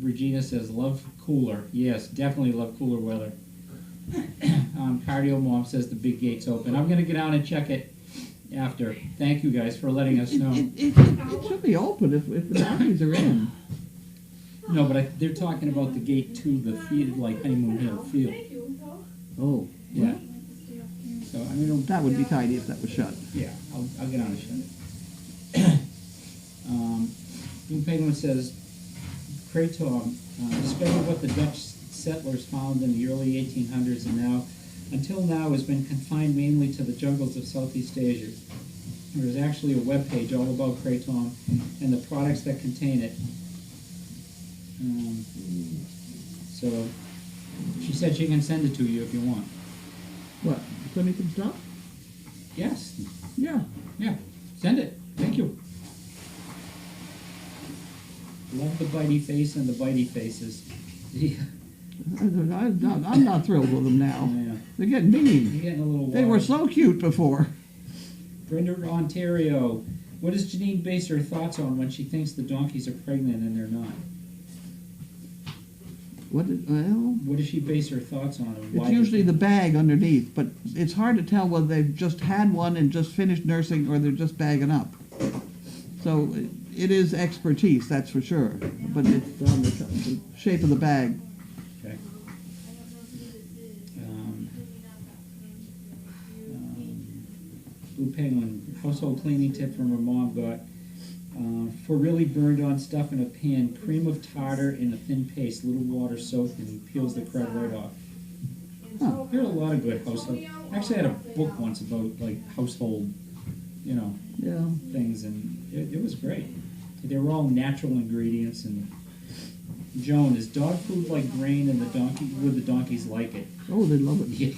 [SPEAKER 4] Regina says, love cooler. Yes, definitely love cooler weather. Cardio Mom says the big gate's open. I'm going to get out and check it after. Thank you guys for letting us know.
[SPEAKER 2] It should be open if the donkeys are in.
[SPEAKER 4] No, but they're talking about the gate to the field, like Honeymoon Hill Field.
[SPEAKER 2] Oh,
[SPEAKER 4] Yeah. So, I mean,
[SPEAKER 2] that would be tidy if that was shut.
[SPEAKER 4] yeah, I'll get on and shut it. Blue Penguin says, Kratom, despite what the Dutch settlers found in the early 1800s and now, until now, has been confined mainly to the jungles of Southeast Asia. There is actually a webpage all about kratom and the products that contain it. So she said she can send it to you if you want.
[SPEAKER 2] What? Send me some stuff?
[SPEAKER 4] Yes.
[SPEAKER 2] Yeah.
[SPEAKER 4] Yeah. Send it. Thank you. Love the bitey face and the bitey faces. Yeah.
[SPEAKER 2] I'm not thrilled with them now.
[SPEAKER 4] Yeah.
[SPEAKER 2] They're getting mean.
[SPEAKER 4] You're getting a little
[SPEAKER 2] They were
[SPEAKER 4] wild.
[SPEAKER 2] so cute before.
[SPEAKER 4] Brenda, Ontario. What does Janine base her thoughts on when she thinks the donkeys are pregnant and they're not?
[SPEAKER 2] Well,
[SPEAKER 4] What does she base her thoughts on? And why
[SPEAKER 2] it's usually the bag underneath, but it's hard to tell whether they've just had one and just finished nursing or they're just bagging up. So it is expertise, that's for sure. But it's on the shape of the bag.
[SPEAKER 4] Okay. Blue Penguin, household cleaning tip from her mom got. For really burned on stuff in a pan, cream of tartar in a thin paste, little water soaked, and it peels the crud right off.
[SPEAKER 2] Huh.
[SPEAKER 4] There are a lot of good household. Actually, I had a book once about like household,
[SPEAKER 2] Yeah.
[SPEAKER 4] things, and it was great. They were all natural ingredients. And Joan, is dog food like grain, and would the donkeys like it?
[SPEAKER 2] Oh, they love it.
[SPEAKER 4] Yeah.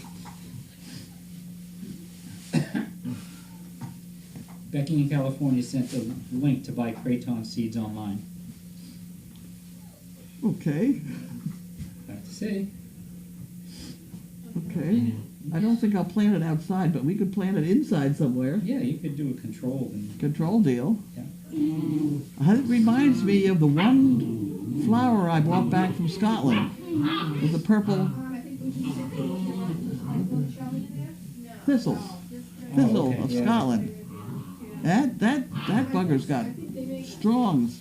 [SPEAKER 4] Becky in California sent a link to buy kratom seeds online.
[SPEAKER 2] Okay.
[SPEAKER 4] Have to say.
[SPEAKER 2] Okay. I don't think I'll plant it outside, but we could plant it inside somewhere.
[SPEAKER 4] Yeah, you could do a controlled and
[SPEAKER 2] Control deal.
[SPEAKER 4] yeah.
[SPEAKER 2] It reminds me of the one flower I brought back from Scotland with the purple thistle. Thistle
[SPEAKER 4] okay,
[SPEAKER 2] of
[SPEAKER 4] yeah.
[SPEAKER 2] Scotland. That bugger's got strong,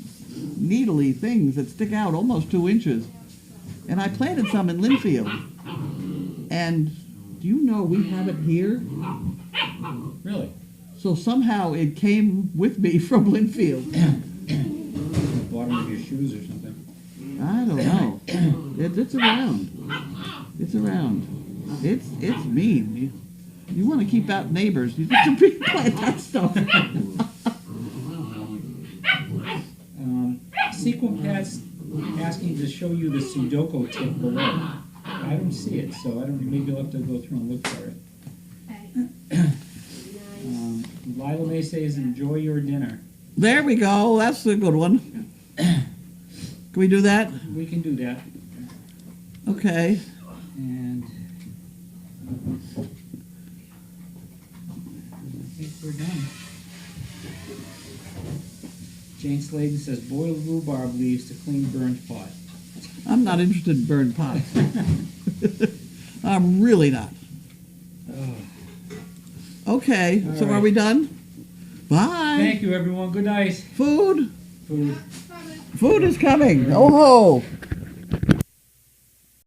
[SPEAKER 2] needly things that stick out almost 2 inches. And I planted some in Linfield. And do you know we have it here?
[SPEAKER 4] Really?
[SPEAKER 2] So somehow it came with me from Linfield.
[SPEAKER 4] Bottom of your shoes or something.
[SPEAKER 2] I don't know. It's around. It's around. It's mean. You want to keep out neighbors. You have to plant that stuff.
[SPEAKER 4] Sequel Pat's asking to show you the Sudoku tip below. I don't see it, so I don't. Maybe you'll have to go through and look for it. Lila May says, "Enjoy your dinner."
[SPEAKER 2] There we go. That's a good one. Can we do that?
[SPEAKER 4] We can do that,
[SPEAKER 2] Okay.
[SPEAKER 4] and I think we're done. Jane Sladen says, "Boiled rhubarb leaves to clean burned pot."
[SPEAKER 2] I'm not interested in burned pots. I'm really not. Okay.
[SPEAKER 4] All
[SPEAKER 2] So are
[SPEAKER 4] right.
[SPEAKER 2] we done? Bye.
[SPEAKER 4] Thank you, everyone. Good night.
[SPEAKER 2] Food.
[SPEAKER 4] Food.
[SPEAKER 2] Food is coming. Oh ho.